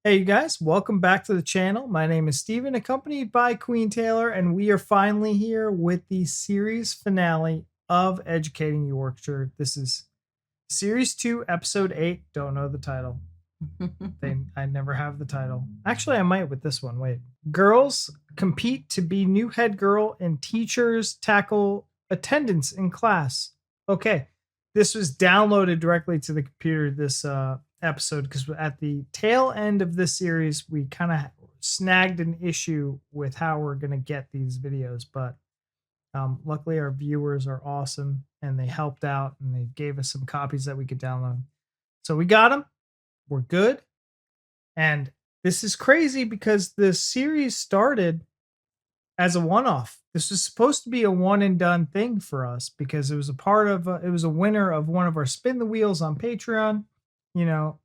Hey, you guys, welcome back to the channel. My name is Steven, accompanied by Queen Taylor, and we are finally here with the series finale of Educating Yorkshire. This is Series 2, Episode 8. Don't know the title. I never have the title. Actually, I might with this one. Wait. Girls compete to be new head girl, and teachers tackle attendance in class. Okay. This was downloaded directly to the computer, this episode, because at the tail end of this series, we kind of snagged an issue with how we're going to get these videos. But luckily, our viewers are awesome, and they helped out, and they gave us some copies that we could download. So we got them. We're good. And this is crazy because the series started as a one-off. This was supposed to be a one and done thing for us because it was a part of it was a winner of one of our spin the wheels on Patreon. You know,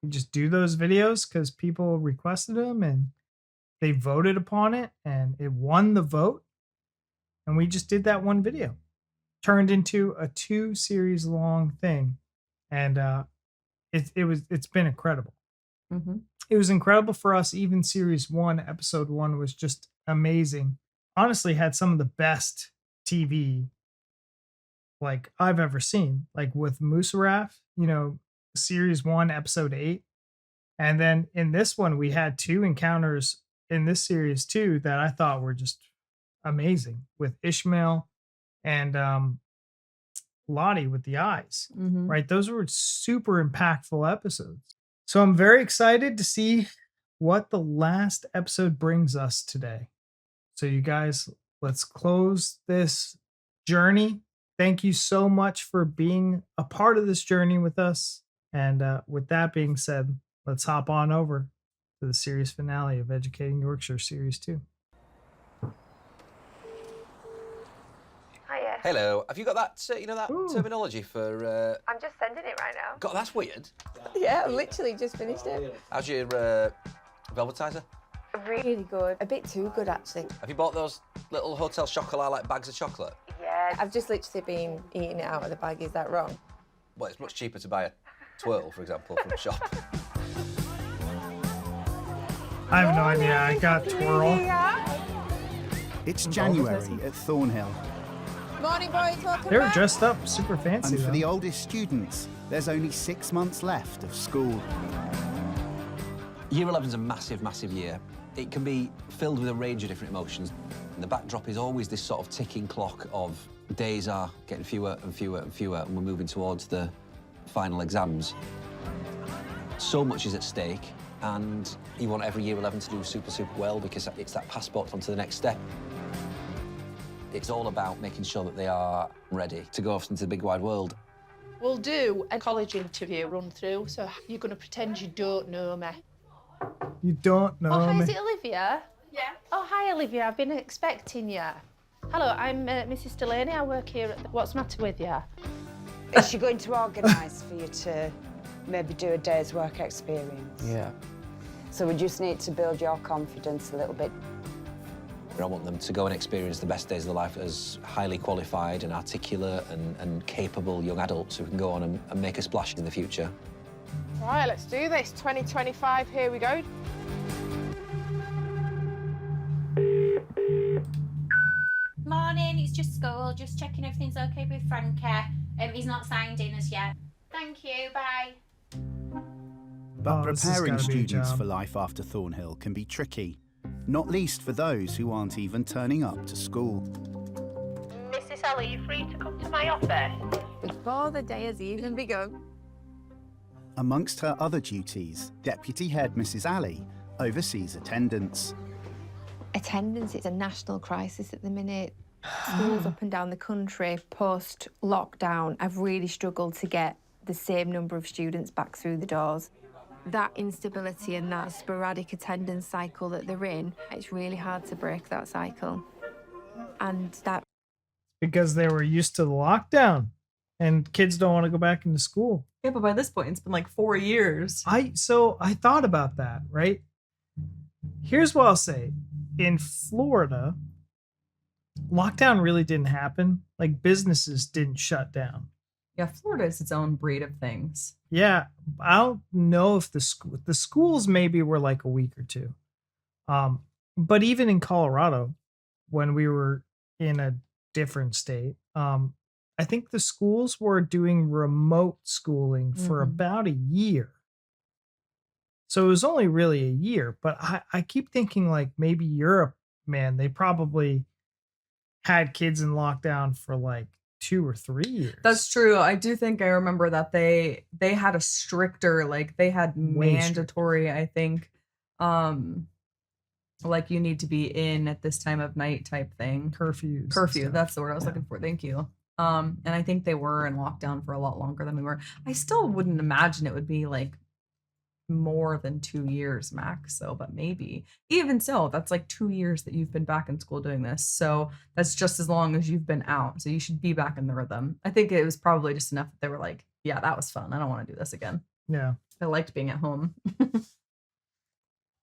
you just do those videos because people requested them and they voted upon it and it won the vote. And we just did that one video, turned into a 2-series long thing. And it's been incredible. Mm-hmm. It was incredible for us. Even Series 1, Episode 1 was just amazing. Honestly, had some of the best TV like I've ever seen, like with Musaraf, Series 1, Episode 8. And then in this one, we had 2 encounters in this series too that I thought were just amazing with Ishmael and Lottie with the eyes, right? Those were super impactful episodes. So I'm very excited to see what the last episode brings us today. So you guys, let's close this journey. Thank you so much for being a part of this journey with us. And with that being said, let's hop on over to the series finale of Educating Yorkshire Series 2. Hiya. Hello. Have you got that, that Ooh. terminology for... I'm just sending it right now. God, that's weird. Yeah, I literally just finished it. How's your velvetizer? Really good. A bit too good, actually. Have you bought those little hotel chocolat, like bags of chocolate? Yeah. I've just literally been eating it out of the bag. Is that wrong? Well, it's much cheaper to buy a twirl, for example, from a shop. I have no idea. I got twirl. It's January at Thornhill. Morning, boys. Welcome They were back. dressed up super fancy. And for though. the oldest students, there's only 6 months left of school. Year 11's a massive, massive year. It can be filled with a range of different emotions. And the backdrop is always this sort of ticking clock of days are getting fewer and fewer and fewer, and we're moving towards the final exams. So much is at stake, and you want every Year 11 to do super, super well because it's that passport onto the next step. It's all about making sure that they are ready to go off into the big wide world. We'll do a college interview run through, so you're going to pretend you don't know me. You don't know Oh, hi, me. is it Olivia? Yeah. Oh, hi, Olivia. I've been expecting you. Hello, I'm Mrs. Delaney. I work here at What's the Matter with you? Is she going to organise for you to maybe do a day's work experience? Yeah. So we just need to build your confidence a little bit. I want them to go and experience the best days of their life as highly qualified and articulate and capable young adults who can go on and make a splash in the future. Right, let's do this. 2025, here we go. Morning, it's just school. Just checking everything's okay with Frankie. He's not signed in as yet. Thank you, bye. But Oh, this has preparing gotta be a students job. for life after Thornhill can be tricky, not least for those who aren't even turning up to school. Mrs. Ellie, are you free to come to my office? Before the day has even begun. Amongst her other duties, Deputy Head Mrs. Ali oversees attendance. Attendance is a national crisis at the minute. Schools up and down the country, post-lockdown, have really struggled to get the same number of students back through the doors. That instability and that sporadic attendance cycle that they're in, it's really hard to break that cycle. And that... Because they were used to the lockdown and kids don't want to go back into school. Yeah, but by this point, it's been like 4 years. I thought about that, right? Here's what I'll say. In Florida, lockdown really didn't happen. Like businesses didn't shut down. Yeah, Florida is its own breed of things. Yeah, I don't know if the schools maybe were like a week or two. But even in Colorado, when we were in a different state, I think the schools were doing remote schooling for about a year. So it was only really a year, but I keep thinking like maybe Europe, man, they probably had kids in lockdown for like 2 or 3 years. That's true. I do think I remember that they had a stricter, like they had mandatory, I think, like you need to be in at this time of night type thing. Curfew. That's the word I was looking for. Thank you. And I think they were in lockdown for a lot longer than we were. I still wouldn't imagine it would be like more than 2 years max. So, but maybe even so, that's like 2 years that you've been back in school doing this. So that's just as long as you've been out. So you should be back in the rhythm. I think it was probably just enough that they were like, yeah, that was fun. I don't want to do this again. Yeah. I liked being at home.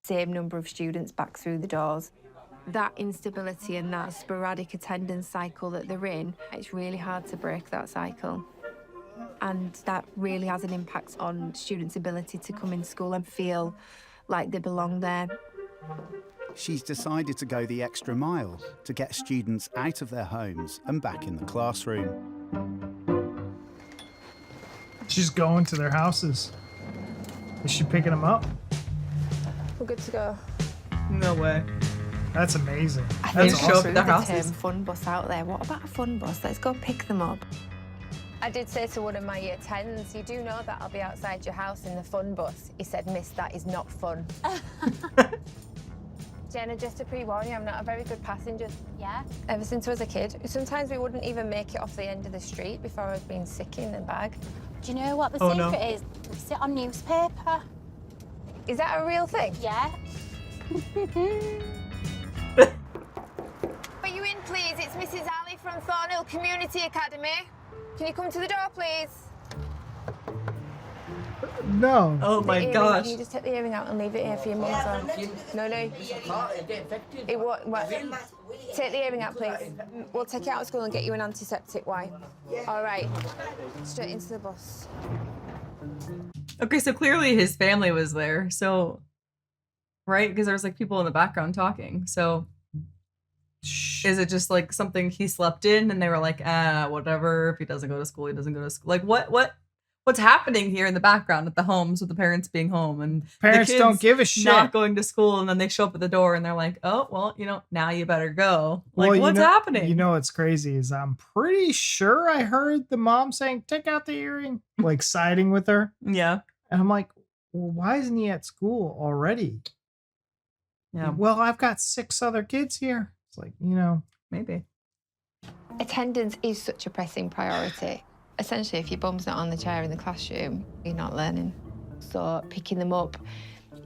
Same number of students back through the doors. That instability and that sporadic attendance cycle that they're in, it's really hard to break that cycle. And that really has an impact on students' ability to come in school and feel like they belong there. She's decided to go the extra mile to get students out of their homes and back in the classroom. She's going to their houses. Is she picking them up? We're good to go. No way. That's amazing. I That's think awesome. the term fun bus out there. What about a fun bus? Let's go pick them up. I did say to one of my year 10s, you do know that I'll be outside your house in the fun bus. He said, miss, that is not fun. Jenna, just to pre-warn you, I'm not a very good passenger. Yeah? Ever since I was a kid, sometimes we wouldn't even make it off the end of the street before I was being sick in the bag. Do you know what the Oh, secret no. is? We sit on newspaper. Is that a real thing? Yeah. Are you in, please? It's Mrs. Ali from Thornhill Community Academy. Can you come to the door, please? No. Oh my Earring, gosh. Can you just take the earring out and leave it here for your mum? No. What? Take the earring out, please. We'll take it out of school and get you an antiseptic wipe. All right. Straight into the bus. Okay, so clearly his family was there. So, right? Because there was like people in the background talking. So, is it just like something he slept in and they were like, whatever. If he doesn't go to school, he doesn't go to school. Like, what's happening here in the background at the homes with the parents being home and Parents the kids don't give a shit. not going to school, and then they show up at the door and they're like, oh, well, now you better go. Like, Well, what's happening? You know what's crazy is I'm pretty sure I heard the mom saying, take out the earring, like siding with her. Yeah. And I'm like, well, why isn't he at school already? Yeah. Well, I've got 6 other kids here. It's like, Maybe. Attendance is such a pressing priority. Essentially, if your bum's not on the chair in the classroom, you're not learning. So picking them up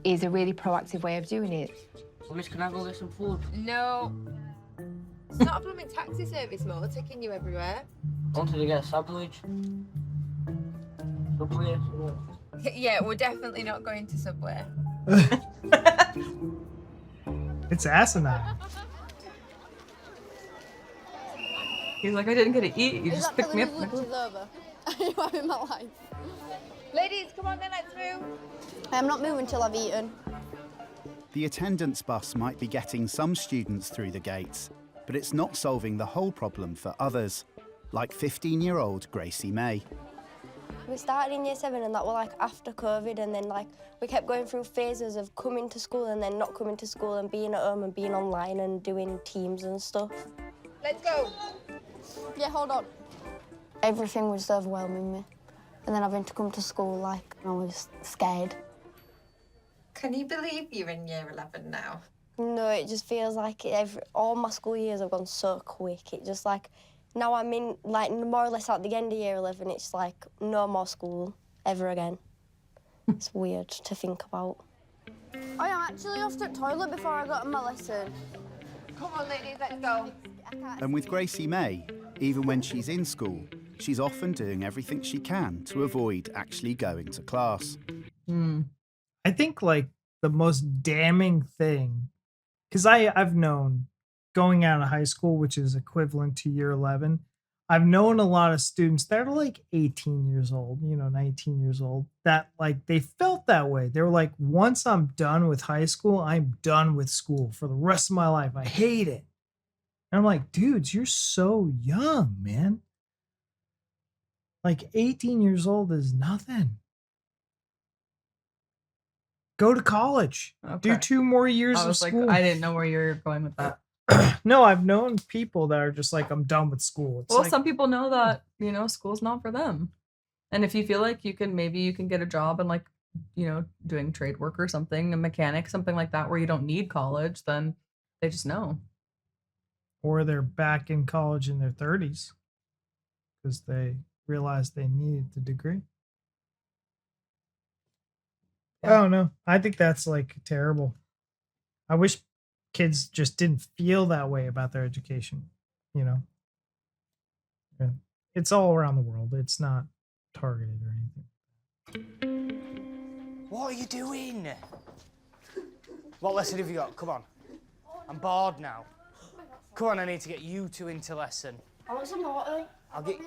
is a really proactive way of doing it. Miss, can I go get some food? No. It's not a blooming taxi service, Mo, taking you everywhere. I wanted to get a sandwich. Subway. Yeah, we're definitely not going to Subway. it's asinine. He's like, I didn't get to eat. You just picked me up. Over. I'm having my life. Ladies, come on then, let's move. I'm not moving till I've eaten. The attendance bus might be getting some students through the gates, but it's not solving the whole problem for others, like 15-year-old Gracie Mai. We started in year 7 and that were like after COVID, and then like we kept going through phases of coming to school and then not coming to school and being at home and being online and doing teams and stuff. Let's go. Yeah, hold on. Everything was overwhelming me. And then having to come to school, like, I was scared. Can you believe you're in year 11 now? No, it just feels like all my school years have gone so quick. It just like, now I'm in, like, more or less at the end of year 11, it's like no more school ever again. It's weird to think about. I am actually off to the toilet before I got on my lesson. Come on, ladies, let's go. And with Gracie Mai, even when she's in school, she's often doing everything she can to avoid actually going to class. I think like the most damning thing, because I've known going out of high school, which is equivalent to year 11, I've known a lot of students that are like 18 years old, 19 years old, that like they felt that way. They were like, once I'm done with high school, I'm done with school for the rest of my life. I hate it. And I'm like, dudes, you're so young, man. Like 18 years old is nothing. Go to college. Okay. Do 2 more years I of was like, school. I didn't know where you were going with that. No, I've known people that are just like, I'm done with school. It's Well, like, some people know that, school's not for them. And if you feel like you can get a job and like, doing trade work or something, a mechanic, something like that, where you don't need college, then they just know. or they're back in college in their 30s because they realized they needed the degree. I don't know. I think that's like terrible. I wish kids just didn't feel that way about their education, Yeah. It's all around the world. It's not targeted or anything. What are you doing? What lesson have you got? Come on. I'm bored now. Come on, I need to get you two into lesson. I want some water. I'll get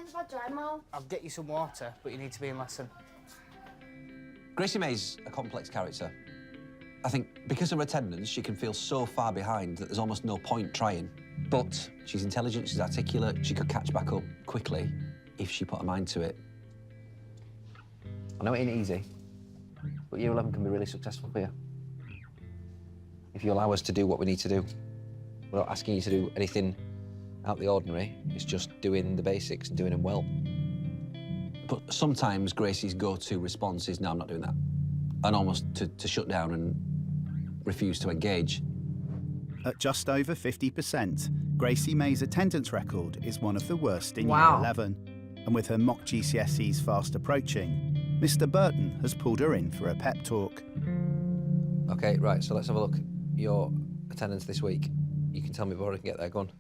you some water, but you need to be in lesson. Gracie Mai's a complex character. I think because of her attendance, she can feel so far behind that there's almost no point trying. But she's intelligent, she's articulate, she could catch back up quickly if she put her mind to it. I know it ain't easy, but Year 11 can be really successful for you. If you allow us to do what we need to do. We're not asking you to do anything out the ordinary, it's just doing the basics and doing them well. But sometimes Gracie's go-to response is, no, I'm not doing that. And almost to shut down and refuse to engage. At just over 50%, Gracie Mai's attendance record is one of the worst in Wow. Year 11. And with her mock GCSEs fast approaching, Mr. Burton has pulled her in for a pep talk. Okay, right, so let's have a look. Your attendance this week. You can tell me before I can get there. Go on.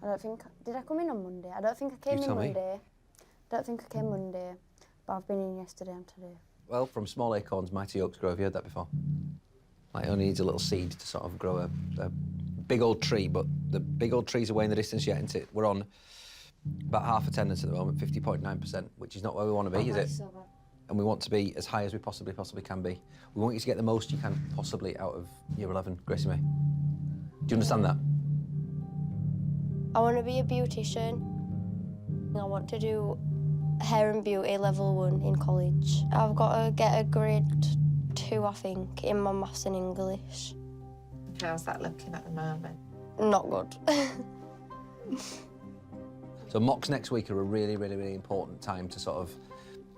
I don't think... Did I come in on Monday? I don't think I came You in tell me. Monday. I don't think I came Monday, but I've been in yesterday and today. Well, from small acorns, mighty oaks grow. Have you heard that before? Like, it only needs a little seed to sort of grow a big old tree, but the big old tree's away in the distance yet, isn't it? We're on about half attendance at the moment, 50.9%, which is not where we want to be, is it? So bad. And we want to be as high as we possibly can be. We want you to get the most you can possibly out of Year 11, Gracie Mai. Do you understand that? I want to be a beautician. I want to do hair and beauty level 1 in college. I've got to get a grade 2, I think, in my maths and English. How's that looking at the moment? Not good. So mocks next week are a really, really, really important time to sort of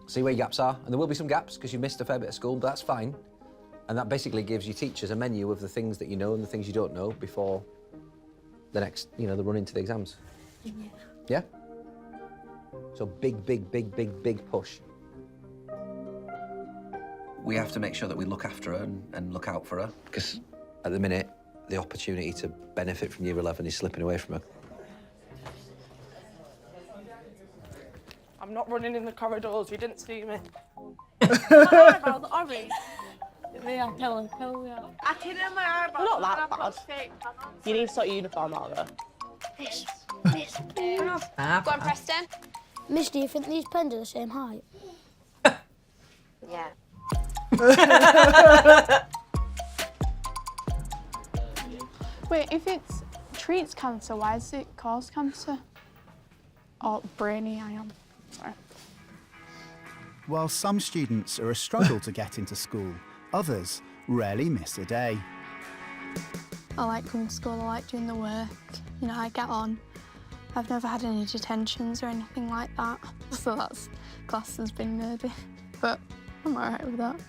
see where your gaps are. And there will be some gaps because you missed a fair bit of school, but that's fine. And that basically gives your teachers a menu of the things that you know and the things you don't know before the next, the run into the exams. Yeah? So big, big, big, big, big push. We have to make sure that we look after her and look out for her, because at the minute, the opportunity to benefit from Year 11 is slipping away from her. I'm not running in the corridors, you didn't see me. Eyebrows, orange. Yeah, tell her. I did in my eyebrows. Not that bad. You need to sort your uniform out though. Miss, Go on, Preston. Miss, do you think these pens are the same height? Yeah. Wait, if it treats cancer, why does it cause cancer? Oh, brainy I am. Sorry. While some students are a struggle to get into school, others rarely miss a day. I like coming to school, I like doing the work. I get on. I've never had any detentions or anything like that. So that's class as being nerdy. But I'm alright with that.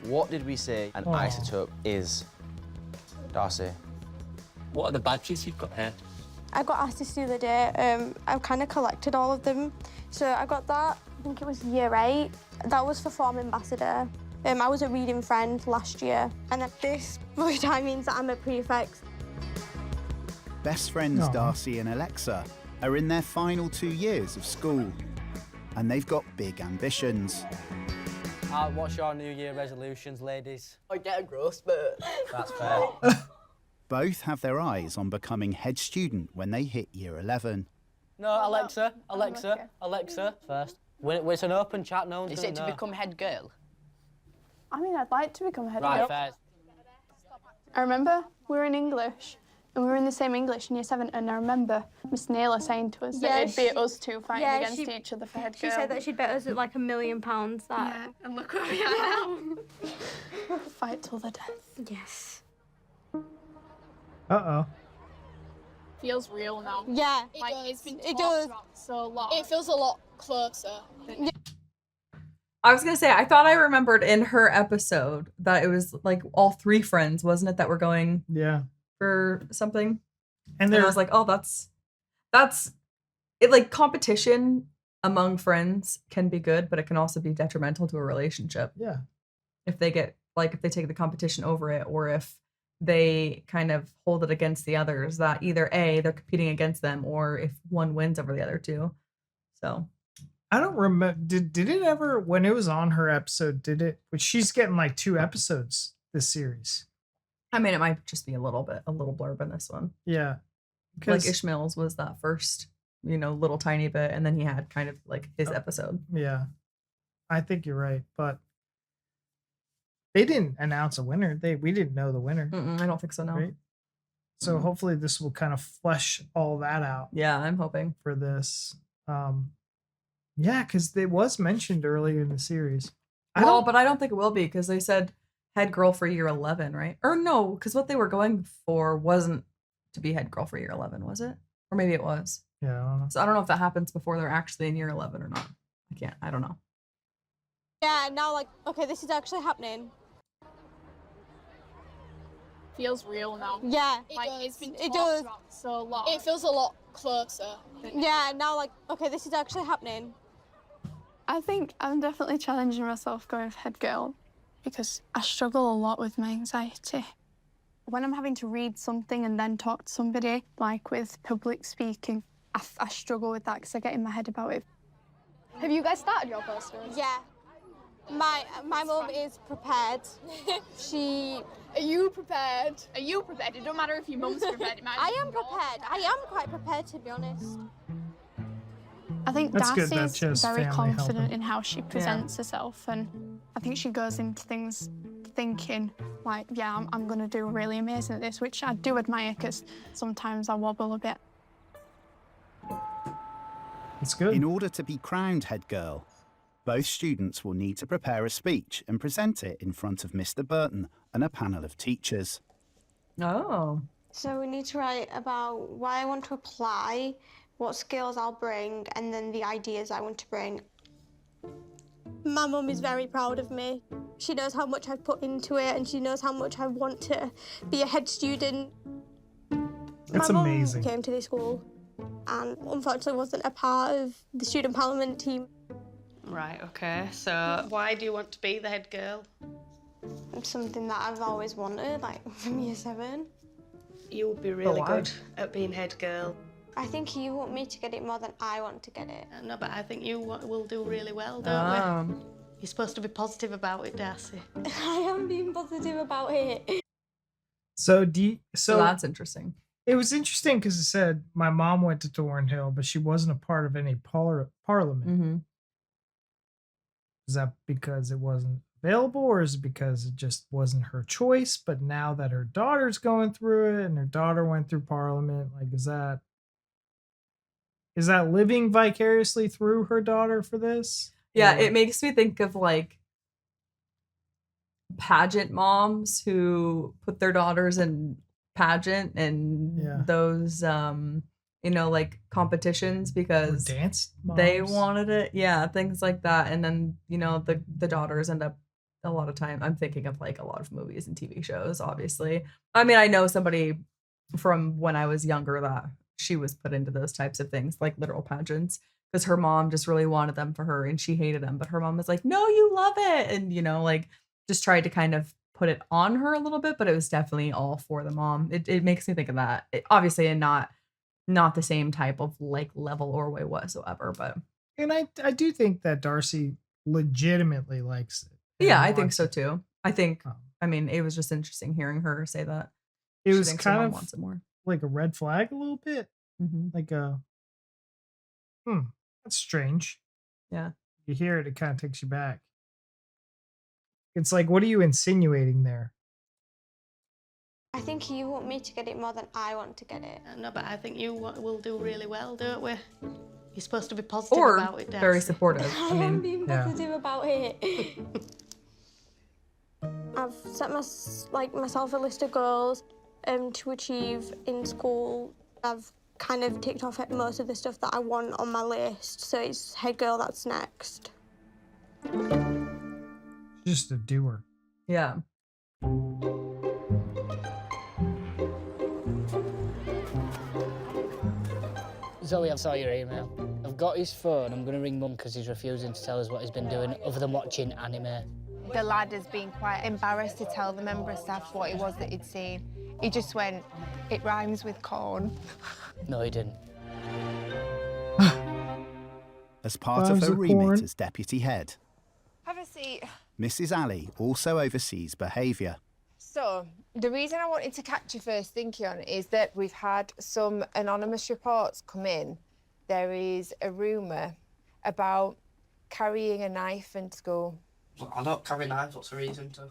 What did we say an isotope is, Darcie? What are the badges you've got here? I got asked this the other day. I've kind of collected all of them. So I got that, I think it was Year 8. That was for Form Ambassador. I was a reading friend last year. And this blue tie means that I'm a prefect. Best friends Darcie and Alexa are in their final 2 years of school, and they've got big ambitions. What's your New Year resolutions, ladies? I get a growth spurt. That's fair. Both have their eyes on becoming head student when they hit Year 11. No, Alexa first. When it's an open chat, no one's Is gonna it to know. become head girl? I mean, I'd like to become a head Right, girl. fair. I remember we were in English, and we were in the same English in year 7, and I remember Miss Naylor saying to us that it'd be us two fighting against each other for head girl. She said that she'd bet us at like £1 million. Yeah, and look where we are now. Fight till the death. Yes. Uh-oh. Feels real now. Yeah, Like, it's been it talked does. about so long. It feels a lot closer. I was gonna say, I thought I remembered in her episode that it was like all 3 friends, wasn't it, that were going for something? And I was like, oh, that's it. Like, competition among friends can be good, but it can also be detrimental to a relationship. Yeah. If they get if they take the competition over it, or if they kind of hold it against the others, that either A, they're competing against them, or if one wins over the other two. So I don't remember. Did it ever, when it was on her episode, but she's getting like 2 episodes this series. I mean, it might just be a little blurb in this one. Yeah. Like Ishmael's was that first, little tiny bit, and then he had kind of like his episode. Yeah. I think you're right, but they didn't announce a winner. We didn't know the winner. I don't think so, no. Right? So hopefully this will kind of flesh all that out. Yeah, I'm hoping for this. Yeah, because it was mentioned earlier in the series. But I don't think it will be, because they said head girl for year 11, right? Or no, because what they were going for wasn't to be head girl for year 11, was it? Or maybe it was. Yeah, I don't know. So I don't know if that happens before they're actually in year 11 or not. I don't know. Yeah, now okay, this is actually happening. Feels real now. Yeah, Like, it's been it talked does. about so long. It feels a lot closer. Yeah, now okay, this is actually happening. I think I'm definitely challenging myself going for head girl because I struggle a lot with my anxiety. When I'm having to read something and then talk to somebody, like with public speaking, I struggle with that because I get in my head about it. Have you guys started your posters? Yeah. My mum is prepared. Are you prepared? Are you prepared? It don't matter if your mum's prepared. It matters I if am you're prepared. I am quite prepared, to be honest. I think That's good that she Darcy's has very family confident helping. in how she presents herself, and I think she goes into things thinking like, yeah, I'm going to do really amazing at this, which I do admire because sometimes I wobble a bit. That's good. In order to be crowned head girl, both students will need to prepare a speech and present it in front of Mr. Burton and a panel of teachers. Oh. So we need to write about why I want to apply, what skills I'll bring, and then the ideas I want to bring. My mum is very proud of me. She knows how much I've put into it, and she knows how much I want to be a head student. That's amazing. My mum came to this school and unfortunately wasn't a part of the student parliament team. Right, okay. So why do you want to be the head girl? It's something that I've always wanted, from year 7. You would be really why? good at being head girl. I think you want me to get it more than I want to get it. No, but I think you will do really well, don't we? You're supposed to be positive about it, Darcy. I am being positive about it. So that's interesting. It was interesting because it said my mom went to Thornhill, but she wasn't a part of any parliament. Mm-hmm. Is that because it wasn't available, or is it because it just wasn't her choice? But now that her daughter's going through it and her daughter went through parliament, is that living vicariously through her daughter for this? Yeah, it makes me think of pageant moms who put their daughters in pageant and those competitions because dance they moms. wanted it. Yeah, things like that. And then, the daughters end up a lot of time. I'm thinking of a lot of movies and TV shows, obviously. I mean, I know somebody from when I was younger that she was put into those types of things, like literal pageants, because her mom just really wanted them for her and she hated them. But her mom was like, no, you love it. And, just tried to kind of put it on her a little bit, but it was definitely all for the mom. It makes me think of that. Obviously, and not the same type of level or way whatsoever, but. And I do think that Darcy legitimately likes it. Yeah, I think so too. I mean, it was just interesting hearing her say that. It She was thinks her kind mom of wants it more. like a red flag a little bit. Mm-hmm. That's strange. Yeah. You hear it, it kind of takes you back. It's like, what are you insinuating there? I think you want me to get it more than I want to get it. No, but I think you will do really well, don't we? You're supposed to be positive Or about it, Darcie. very supportive. I I'm mean, being positive about it. I've set myself a list of goals to achieve in school. I've kind of ticked off most of the stuff that I want on my list, so it's head girl that's next. Just a doer. Yeah. Zoe, I saw your email. I've got his phone. I'm going to ring Mum because he's refusing to tell us what he's been doing other than watching anime. The lad has been quite embarrassed to tell the member of staff what it was that he'd seen. He just went, "It rhymes with corn." No, he didn't. As part of her remit as deputy head, Have a seat. Mrs. Ali also oversees behaviour. So, the reason I wanted to catch your first thinking on is that we've had some anonymous reports come in. There is a rumour about carrying a knife in school. I don't carry knives, what's the reason to?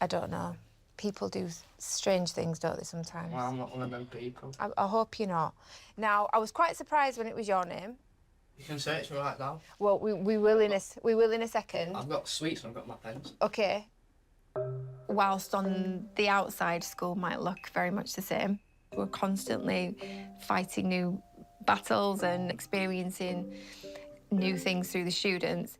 I don't know. People do strange things, don't they, sometimes? Well, I'm not one of them people. I hope you're not. Now, I was quite surprised when it was your name. You can search me right now. Well, we will in a second. I've got sweets and I've got my pens. Okay. Whilst on the outside, school might look very much the same. We're constantly fighting new battles and experiencing new things through the students.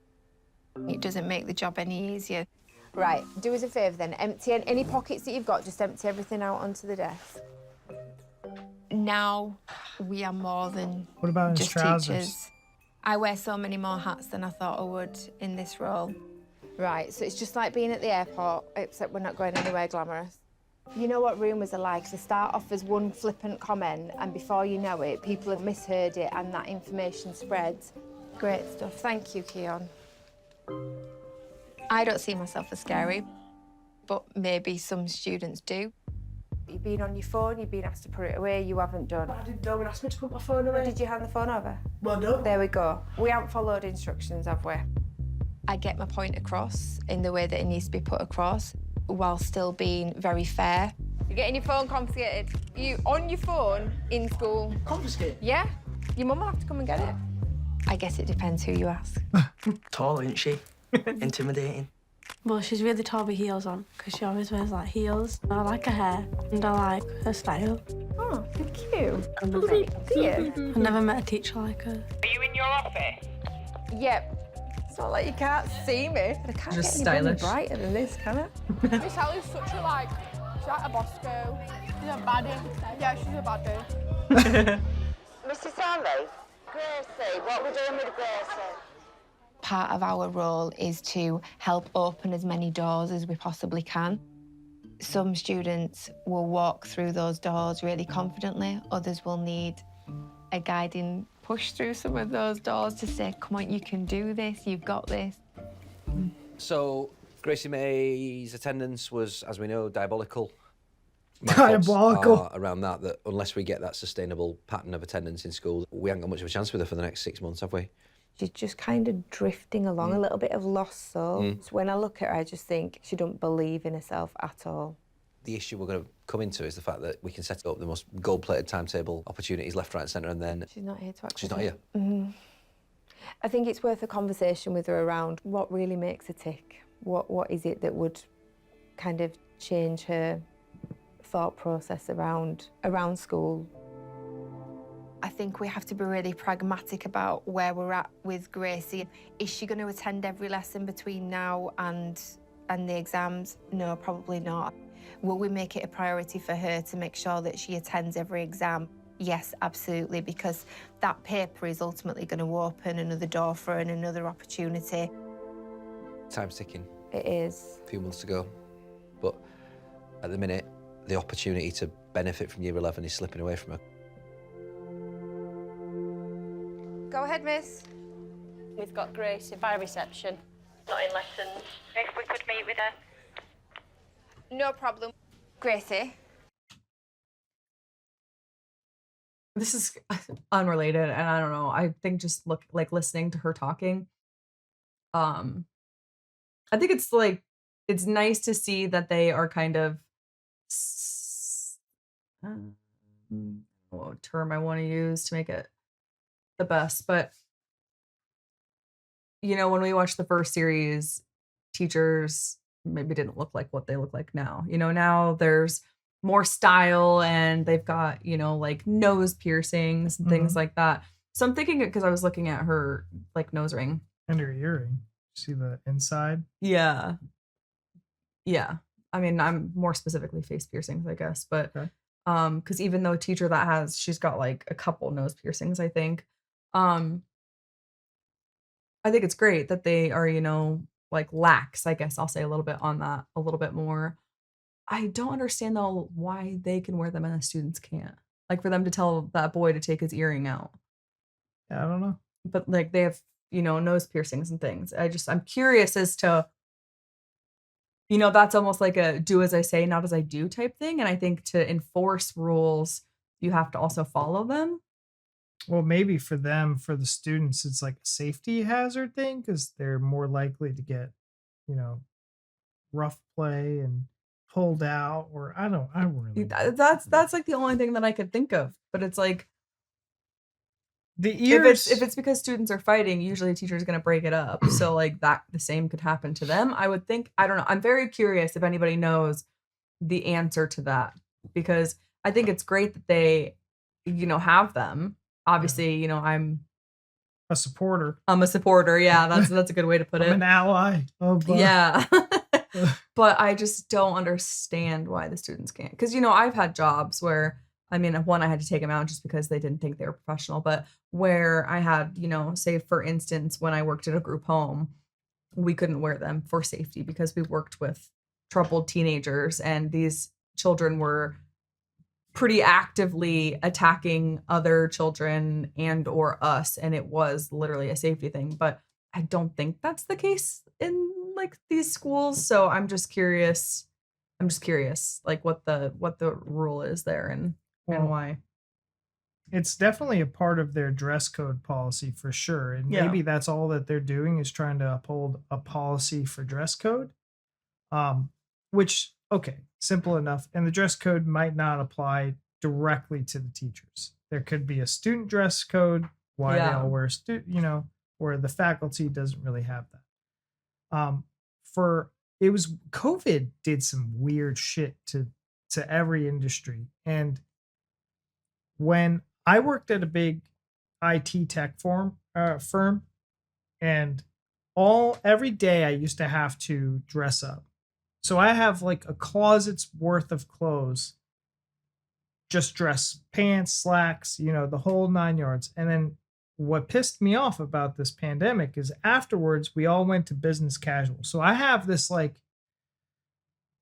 It doesn't make the job any easier. Right, do us a favour then. Empty any pockets that you've got, just empty everything out onto the desk. Now we are more than What about his just trousers? teachers. I wear so many more hats than I thought I would in this role. Right, so it's just like being at the airport, except we're not going anywhere glamorous. You know what rumours are like? They start off as one flippant comment, and before you know it, people have misheard it, and that information spreads. Great stuff. Thank you, Keon. I don't see myself as scary, but maybe some students do. You've been on your phone, you've been asked to put it away, you haven't done. I didn't know when asked me to put my phone away. Did you hand the phone over? Well, no. There we go. We haven't followed instructions, have we? I get my point across in the way that it needs to be put across, while still being very fair. You're getting your phone confiscated. You on your phone in school. Confiscated? Yeah. Your mum will have to come and get it. I guess it depends who you ask. Tall, isn't she? Intimidating. Well, she's really tall with heels on, because she always wears, like, heels. I like her hair, and I like her style. Oh, thank you. I never met a teacher like her. Are you in your office? Yep. It's not like you can't see me. I can't Just get any stylish. brighter than this, can I? Miss Sally's such a, like, she's like a boss girl. She's a baddie. Yeah, she's a baddie. Mrs. Sally, Gracie, what are we doing with Gracie? Part of our role is to help open as many doors as we possibly can. Some students will walk through those doors really confidently. Others will need a guiding push through some of those doors to say, come on, you can do this, you've got this. So, Gracie Mai's attendance was, as we know, diabolical. My Diabolical. thoughts are around that unless we get that sustainable pattern of attendance in school, we haven't got much of a chance with her for the next 6 months, have we? She's just kind of drifting along, a little bit of lost soul. So when I look at her, I just think she don't believe in herself at all. The issue we're going to come into is the fact that we can set up the most gold-plated timetable opportunities left, right and centre, and then... She's not here to actually... She's not here. I think it's worth a conversation with her around what really makes her tick. What is it that would kind of change her thought process around school? I think we have to be really pragmatic about where we're at with Gracie. Is she going to attend every lesson between now and the exams? No, probably not. Will we make it a priority for her to make sure that she attends every exam? Yes, absolutely, because that paper is ultimately going to open another door for her and another opportunity. Time's ticking. It is. A few months to go. But at the minute, the opportunity to benefit from Year 11 is slipping away from her. Go ahead, miss. We've got Gracie by reception. Not in lessons. If we could meet with her. No problem. Gracie. this is unrelated, and I don't know. I think just listening to her talking, I think it's like it's nice to see that they are kind of what term I want to use to make it the best, but when we watched the first series, teachers maybe didn't look like what they look like now. Now there's more style and they've got, like nose piercings and things like that. So I'm thinking it because I was looking at her like nose ring. And her earring. See the inside? Yeah. Yeah. I mean, I'm more specifically face piercings, I guess. But because even though a teacher that she's got like a couple nose piercings, I think. I think it's great that they are, like lax, I guess I'll say a little bit on that, a little bit more. I don't understand though why they can wear them and the students can't. Like for them to tell that boy to take his earring out. Yeah, I don't know. But like they have, nose piercings and things. I'm curious as to, that's almost like a do as I say, not as I do type thing. And I think to enforce rules, you have to also follow them. Well, maybe for the students, it's like a safety hazard thing because they're more likely to get, rough play and pulled out, or I really. That's like the only thing that I could think of. But it's like the ears. If it's because students are fighting, usually a teacher is going to break it up. So like that, the same could happen to them. I would think. I don't know. I'm very curious if anybody knows the answer to that because I think it's great that they, have them. Obviously, I'm a supporter. I'm a supporter. Yeah, that's a good way to put it. I'm an ally. Oh, yeah. But I just don't understand why the students can't. Because, I've had jobs where, I had to take them out just because they didn't think they were professional. But where I had, say, for instance, when I worked at a group home, we couldn't wear them for safety because we worked with troubled teenagers. And these children were pretty actively attacking other children and or us, and it was literally a safety thing. But I don't think that's the case in like these schools. So I'm just curious like what the rule is there and why. It's definitely a part of their dress code policy for sure, and maybe that's all that they're doing is trying to uphold a policy for dress code, which okay, simple enough. And the dress code might not apply directly to the teachers. There could be a student dress code, why they all wear where the faculty doesn't really have that. It was COVID did some weird shit to every industry. And when I worked at a big IT tech firm, and every day I used to have to dress up. So I have like a closet's worth of clothes, just dress, pants, slacks, the whole 9 yards. And then what pissed me off about this pandemic is afterwards we all went to business casual. So I have this like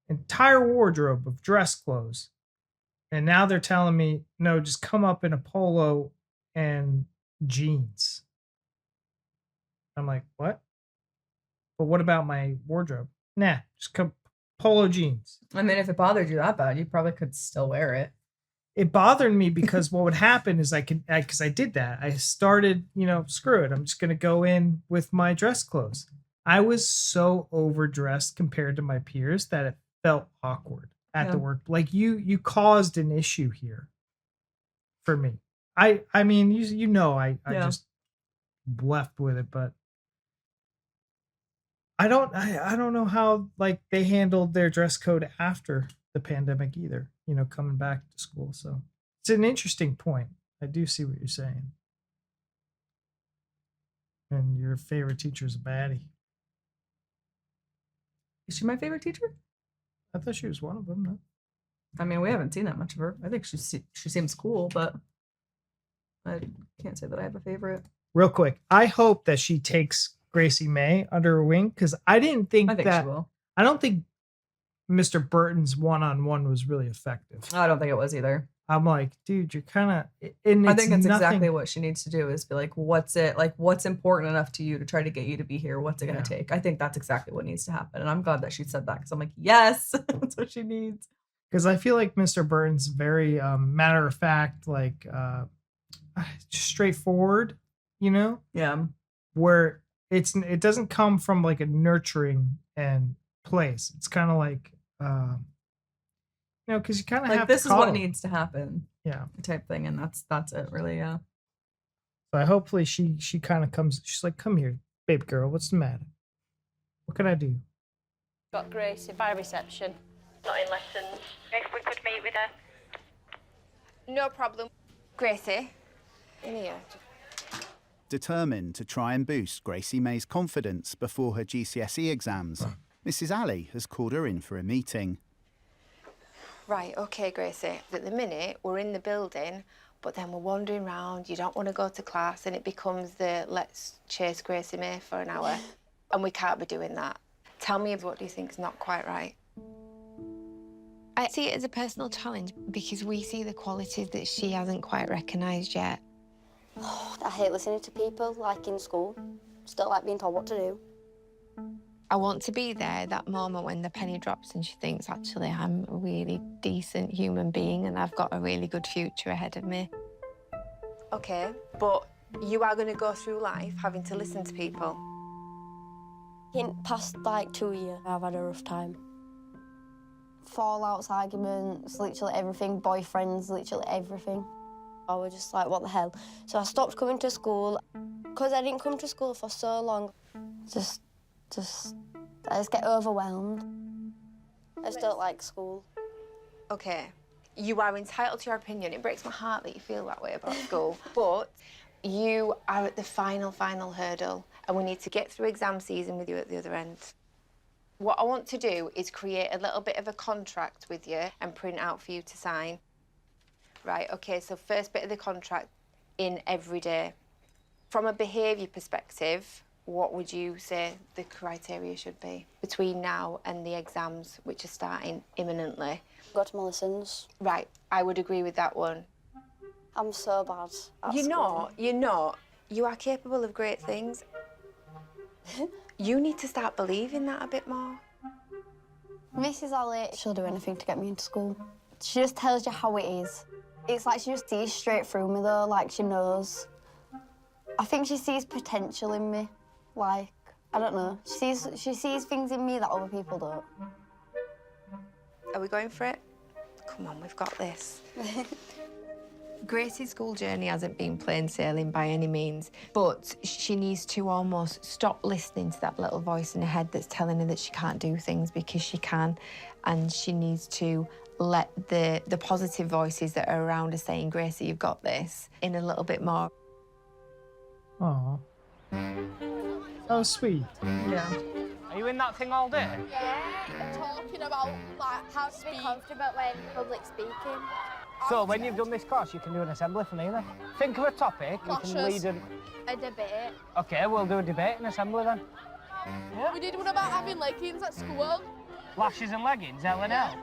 entire wardrobe of dress clothes. And now they're telling me, no, just come up in a polo and jeans. I'm like, what? But what about my wardrobe? Nah, just come polo jeans. I mean, if it bothered you that bad, you probably could still wear it. It bothered me because what would happen is because I did that. I started, screw it. I'm just going to go in with my dress clothes. I was so overdressed compared to my peers that it felt awkward at the work. Like you caused an issue here for me. I mean, I just left with it, but I don't know how like they handled their dress code after the pandemic either, coming back to school. So it's an interesting point. I do see what you're saying. And your favorite teacher's a baddie. Is she my favorite teacher? I thought she was one of them. No? I mean, we haven't seen that much of her. I think she seems cool, but I can't say that I have a favorite. Real quick, I hope that she takes Gracie Mai under her wing because I didn't think she will. I don't think Mr. Burton's one-on-one was really effective. I don't think it was either. I'm like, dude, you're kind of. I think it's exactly what she needs to do is be like, what's important enough to you to try to get you to be here? What's it going to take? I think that's exactly what needs to happen. And I'm glad that she said that because I'm like, yes, that's what she needs. Because I feel like Mr. Burton's very matter of fact, like straightforward, you know? Yeah. Where it doesn't come from like a nurturing and place. It's kind of like you know, because you kind of Like have this to is what coddle. needs to happen. Yeah. Type thing, and that's it really. Yeah. So hopefully she kind of comes. She's like, "Come here, baby girl. What's the matter? What can I do?" Got Gracie by reception. Not in lessons. If we could meet with her. No problem. Gracie, in here. Determined to try and boost Gracie Mai's confidence before her GCSE exams, Mrs. Ali has called her in for a meeting. Right, okay, Gracie. At the minute, we're in the building, but then we're wandering around. You don't want to go to class, and it becomes the let's chase Gracie Mai for an hour. And we can't be doing that. Tell me what do you think's not quite right? I see it as a personal challenge because we see the qualities that she hasn't quite recognised yet. I hate listening to people, like in school. Just don't like being told what to do. I want to be there, that moment when the penny drops and she thinks, actually, I'm a really decent human being and I've got a really good future ahead of me. Okay, but you are going to go through life having to listen to people. In past, like, 2 years, I've had a rough time. Fallouts, arguments, literally everything, boyfriends, literally everything. I was just like, what the hell? So I stopped coming to school. Because I didn't come to school for so long, I just get overwhelmed. I just don't like school. Okay, you are entitled to your opinion. It breaks my heart that you feel that way about school. But you are at the final hurdle, and we need to get through exam season with you at the other end. What I want to do is create a little bit of a contract with you and print out for you to sign. Right, okay, so first bit of the contract, in every day. From a behaviour perspective, what would you say the criteria should be between now and the exams, which are starting imminently? Go to my lessons. Right, I would agree with that one. I'm so bad at You're school. not. You are capable of great things. You need to start believing that a bit more. Mrs. Ali, she'll do anything to get me into school. She just tells you how it is. It's like she just sees straight through me, though, like she knows. I think she sees potential in me. Like, I don't know. She sees things in me that other people don't. Are we going for it? Come on, we've got this. Gracie's school journey hasn't been plain sailing by any means, but she needs to almost stop listening to that little voice in her head that's telling her that she can't do things, because she can, and she needs to let the positive voices that are around her saying, Gracie, you've got this, in a little bit more. Aw. Oh, sweet. Yeah. Are you in that thing all day? Yeah, talking about like how to be comfortable when public speaking. So when you've done this course, you can do an assembly for me then. Think of a topic, you can lead a debate. Okay, we'll do a debate and assembly then. Yeah. We did one about having leggings at school. Lashes and leggings, L&L.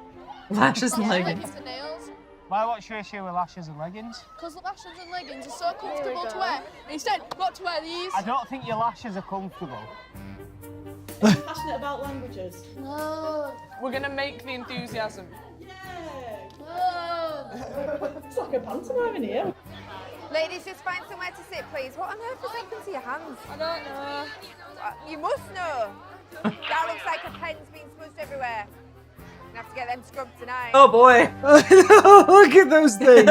Lashes and leggings. Leggings and nails. Why, what's your issue with lashes and leggings? Because the lashes and leggings are so comfortable to wear. Instead, you've got to wear these. I don't think your lashes are comfortable. Are you passionate about languages? No. We're going to make the enthusiasm. No. It's like a pantomime in here. Ladies, just find somewhere to sit, please. What on earth has happened to your hands? I don't know. You must know. That looks like a pen's being smudged everywhere. You have to get them scrubbed tonight. Oh boy. Look at those things.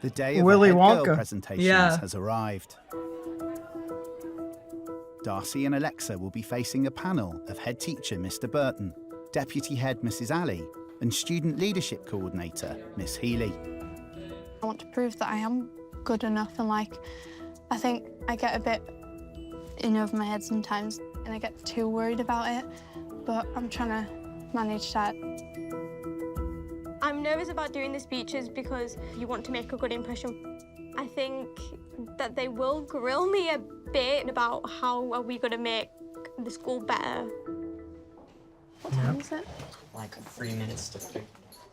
The day of Willy the head girl Wonka. presentations Yeah. has arrived. Darcie and Alexa will be facing a panel of head teacher Mr. Burton, deputy head Mrs. Ali, and student leadership coordinator Miss Healy. I want to prove that I am good enough, and like, I think I get a bit in over my head sometimes and I get too worried about it, but I'm trying to manage that. I'm nervous about doing the speeches because you want to make a good impression. I think that they will grill me a bit about how are we going to make the school better. What time is it? Like 3 minutes to 3.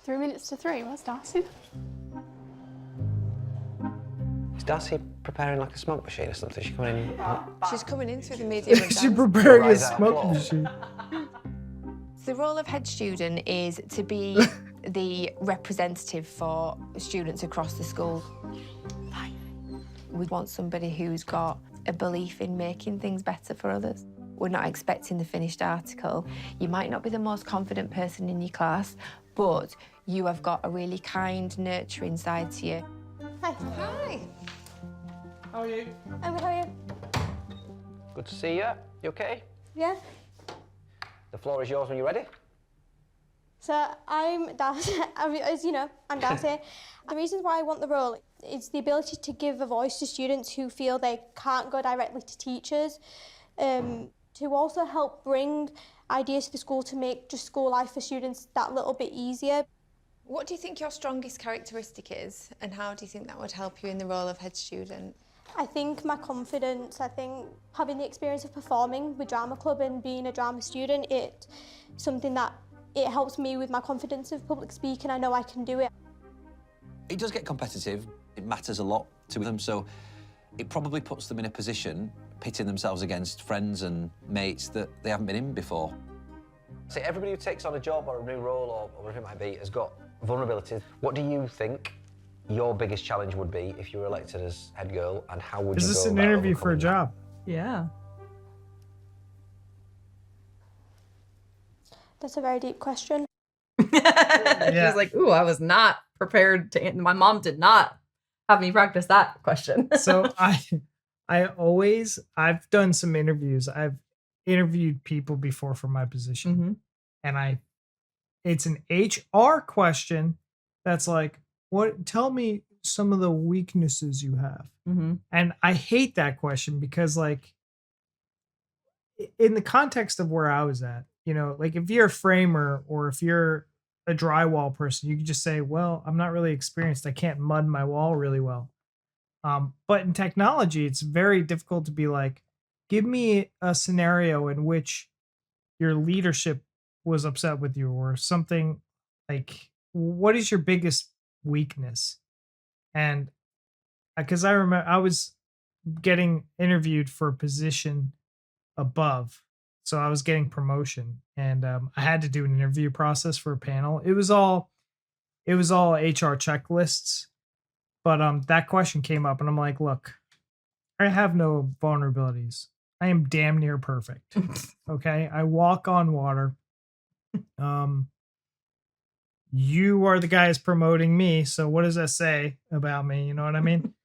3 minutes to 3. Where's Darcie? Is Darcie preparing like a smoke machine or something? She's coming in. She's coming in through the medium. She's preparing a smoke machine. The role of head student is to be the representative for students across the school. We want somebody who's got a belief in making things better for others. We're not expecting the finished article. You might not be the most confident person in your class, but you have got a really kind, nurturing side to you. Hi. Hi. How are you? I'm good, how are you? Good to see you. You okay? Yeah. The floor is yours when you're ready. So I'm Darcie, as you know, I'm Darcie. The reasons why I want the role is the ability to give a voice to students who feel they can't go directly to teachers, to also help bring ideas to the school to make just school life for students that little bit easier. What do you think your strongest characteristic is, and how do you think that would help you in the role of head student? I think my confidence, I think having the experience of performing with drama club and being a drama student, it's something that it helps me with my confidence of public speaking. I know I can do it. It does get competitive. It matters a lot to them, so it probably puts them in a position pitting themselves against friends and mates that they haven't been in before. See, everybody who takes on a job or a new role or whatever it might be has got vulnerabilities. What do you think your biggest challenge would be if you were elected as head girl, and how would you go Is this an about interview for a overcoming job? Yeah. That's a very deep question. She was like, ooh, I was not prepared to answer. My mom did not have me practice that question. So I've done some interviews. I've interviewed people before for my position. And it's an HR question that's like, tell me some of the weaknesses you have. And I hate that question because, like, in the context of where I was at, you know, like if you're a framer or if you're a drywall person, you can just say, well, I'm not really experienced. I can't mud my wall really well. But in technology, it's very difficult to be like, give me a scenario in which your leadership was upset with you or something. Like, what is your biggest weakness? And because I remember I was getting interviewed for a position above, so I was getting promotion, and I had to do an interview process for a panel. It was all HR checklists, but that question came up, and I'm like, look, I have no vulnerabilities. I am damn near perfect. Okay, I walk on water. You are the guys promoting me, so what does that say about me? You know what I mean?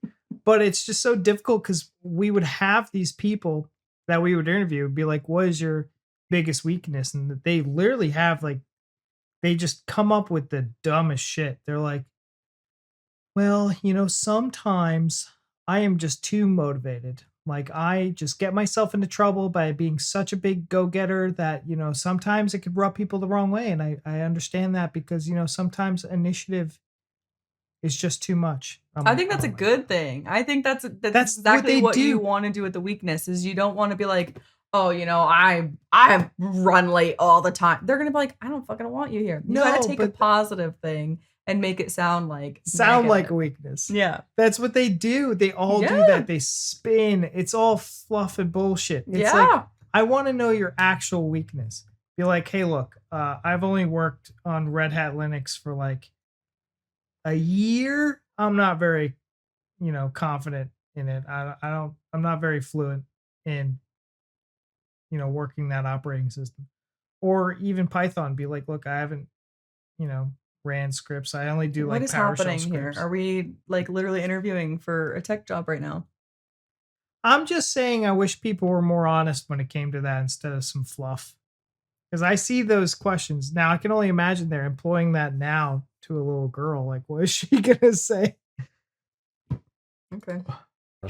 But it's just so difficult because we would have these people that we would interview be like, what is your biggest weakness? And they literally have, like, they just come up with the dumbest shit. They're like, well, you know, sometimes I am just too motivated. Like, I just get myself into trouble by being such a big go-getter that, you know, sometimes it could rub people the wrong way. And I understand that because, you know, sometimes initiative is just too much. I think that's a good thing. I think that's exactly what you want to do with the weakness is you don't want to be like, oh, you know, I run late all the time. They're going to be like, I don't fucking want you here. You got to take a positive thing and make it sound like a weakness. Yeah. That's what they do. They all do that. They spin. It's all fluff and bullshit. It's like, I want to know your actual weakness. Be like, hey, look, I've only worked on Red Hat Linux for like a year. I'm not very, you know, confident in it. I'm not very fluent in, you know, working that operating system. Or even Python. Be like, look, I haven't, you know, ran scripts. I only do what like is PowerShell happening scripts. here? Are we like literally interviewing for a tech job right now? I'm just saying I wish people were more honest when it came to that instead of some fluff. Because I see those questions. Now I can only imagine they're employing that now to a little girl. Like, what is she gonna say? Okay.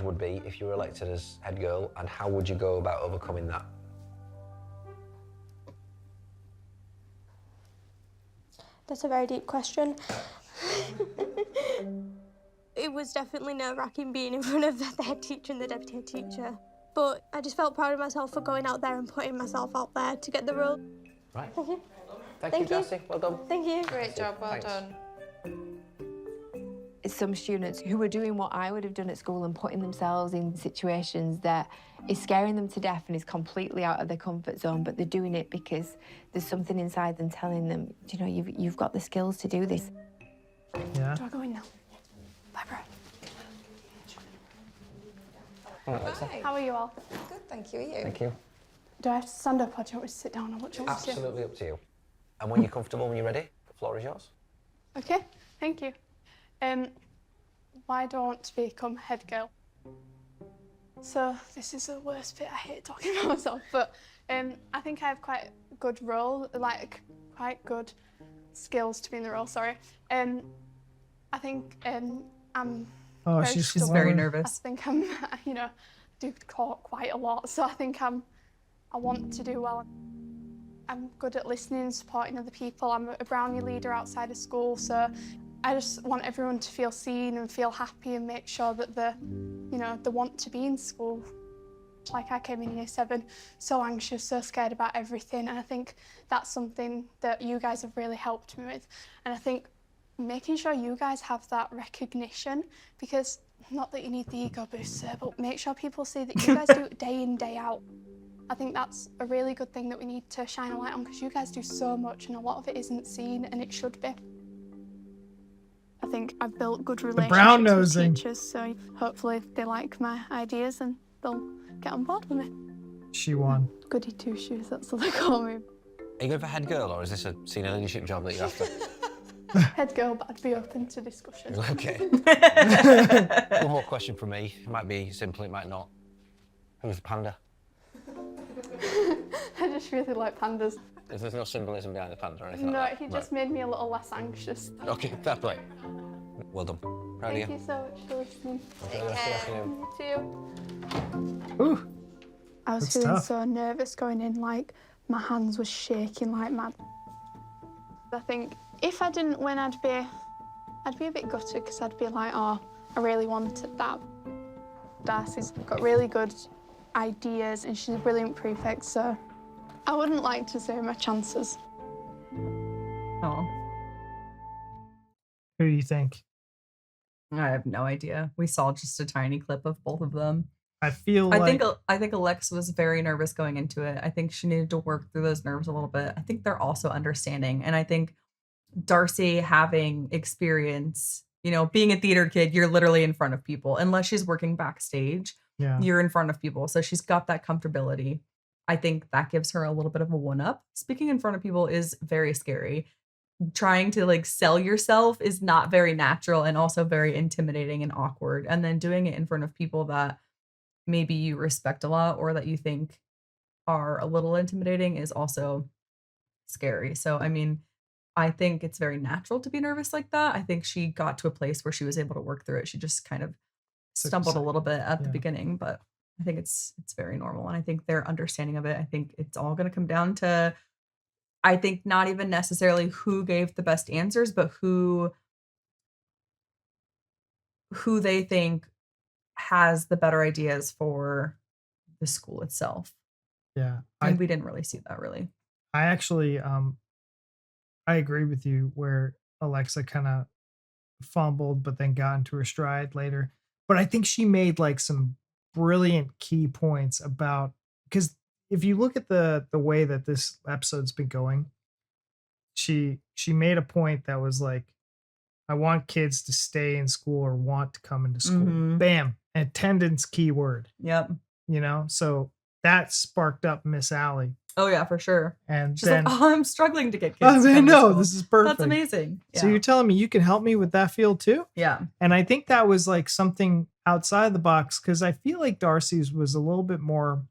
would be if you were elected as head girl, and how would you go about overcoming that? That's a very deep question. It was definitely nerve-wracking being in front of the head teacher and the deputy head teacher. But I just felt proud of myself for going out there and putting myself out there to get the role. Right. Thank you. Thank you, Darcie. Well done. Thank you. Great job, well Thanks. done. Some students who are doing what I would have done at school and putting themselves in situations that is scaring them to death and is completely out of their comfort zone, but they're doing it because there's something inside them telling them, you know, you've got the skills to do this. Yeah. Do I go in now? Bye, bro. All right, Alexa. Hi. How are you all? Good, thank you. Are you? Thank you. Do I have to stand up or do you want me to sit down or what do you want me to do? Absolutely up to you. And when you're comfortable, when you're ready, the floor is yours. Okay, thank you. Why do I want to become head girl? So this is the worst bit. I hate talking about myself, but I think I have quite a good role, like quite good skills to be in the role. Sorry. I think I'm. Oh, very she's stubborn. very nervous. I think I'm, do talk quite a lot. So I think I want to do well. I'm good at listening and supporting other people. I'm a Brownie leader outside of school, so I just want everyone to feel seen and feel happy and make sure that they want to be in school. Like I came in year 7, so anxious, so scared about everything, and I think that's something that you guys have really helped me with. And I think making sure you guys have that recognition, because not that you need the ego booster, but make sure people see that you guys do it day in, day out. I think that's a really good thing that we need to shine a light on, because you guys do so much and a lot of it isn't seen, and it should be. I think I've built good relationships with teachers, so hopefully they like my ideas and they'll get on board with me. She won. Goody two shoes, that's what they call me. Are you going for head girl, or is this a senior leadership job that you're after? Head girl, but I'd be open to discussion. Okay. One more question from me. It might be simple, it might not. Who's the panda? I just really like pandas. There's no symbolism behind the panda or anything No, like that? he just made me a little less anxious. Okay, fair play. Well done. Proud Thank of you so much for listening. Enjoy the rest of the afternoon. You too. Ooh. I was That's feeling tough. so nervous going in, like my hands were shaking like mad. I think if I didn't win, I'd be a bit gutted, because I'd be like, oh, I really wanted that. Darcie's got really good ideas and she's a brilliant prefect, so I wouldn't like to say my chances. Oh, Who do you think? I have no idea. We saw just a tiny clip of both of them. I feel I like think Alexa was very nervous going into it. I think she needed to work through those nerves a little bit. I think they're also understanding, and I think Darcie having experience, being a theater kid, you're literally in front of people. Unless she's working backstage, Yeah. you're in front of people. So she's got that comfortability. I think that gives her a little bit of a one-up. Speaking in front of people is very scary. Trying to sell yourself is not very natural and also very intimidating and awkward. And then doing it in front of people that maybe you respect a lot or that you think are a little intimidating is also scary. So, I mean, I think it's very natural to be nervous like that. I think she got to a place where she was able to work through it. She just kind of stumbled a little bit at the beginning, but I think it's very normal. And I think their understanding of it, I think it's all going to come down to, I think not even necessarily who gave the best answers, but who they think has the better ideas for the school itself. Yeah. And we didn't really see that really. I actually I agree with you where Alexa kind of fumbled but then got into her stride later. But I think she made some brilliant key points about, because if you look at the way that this episode's been going, she made a point that was like, I want kids to stay in school or want to come into school. Mhm. Bam. Attendance keyword. Yep. So that sparked up Miss Allie. Oh yeah, for sure. And She's then like, oh, I'm struggling to get kids. I to mean, come to no, school." this is perfect. That's amazing. So Yeah. you're telling me you can help me with that field too? Yeah. And I think that was something outside the box, because I feel like Darcie's was a little bit more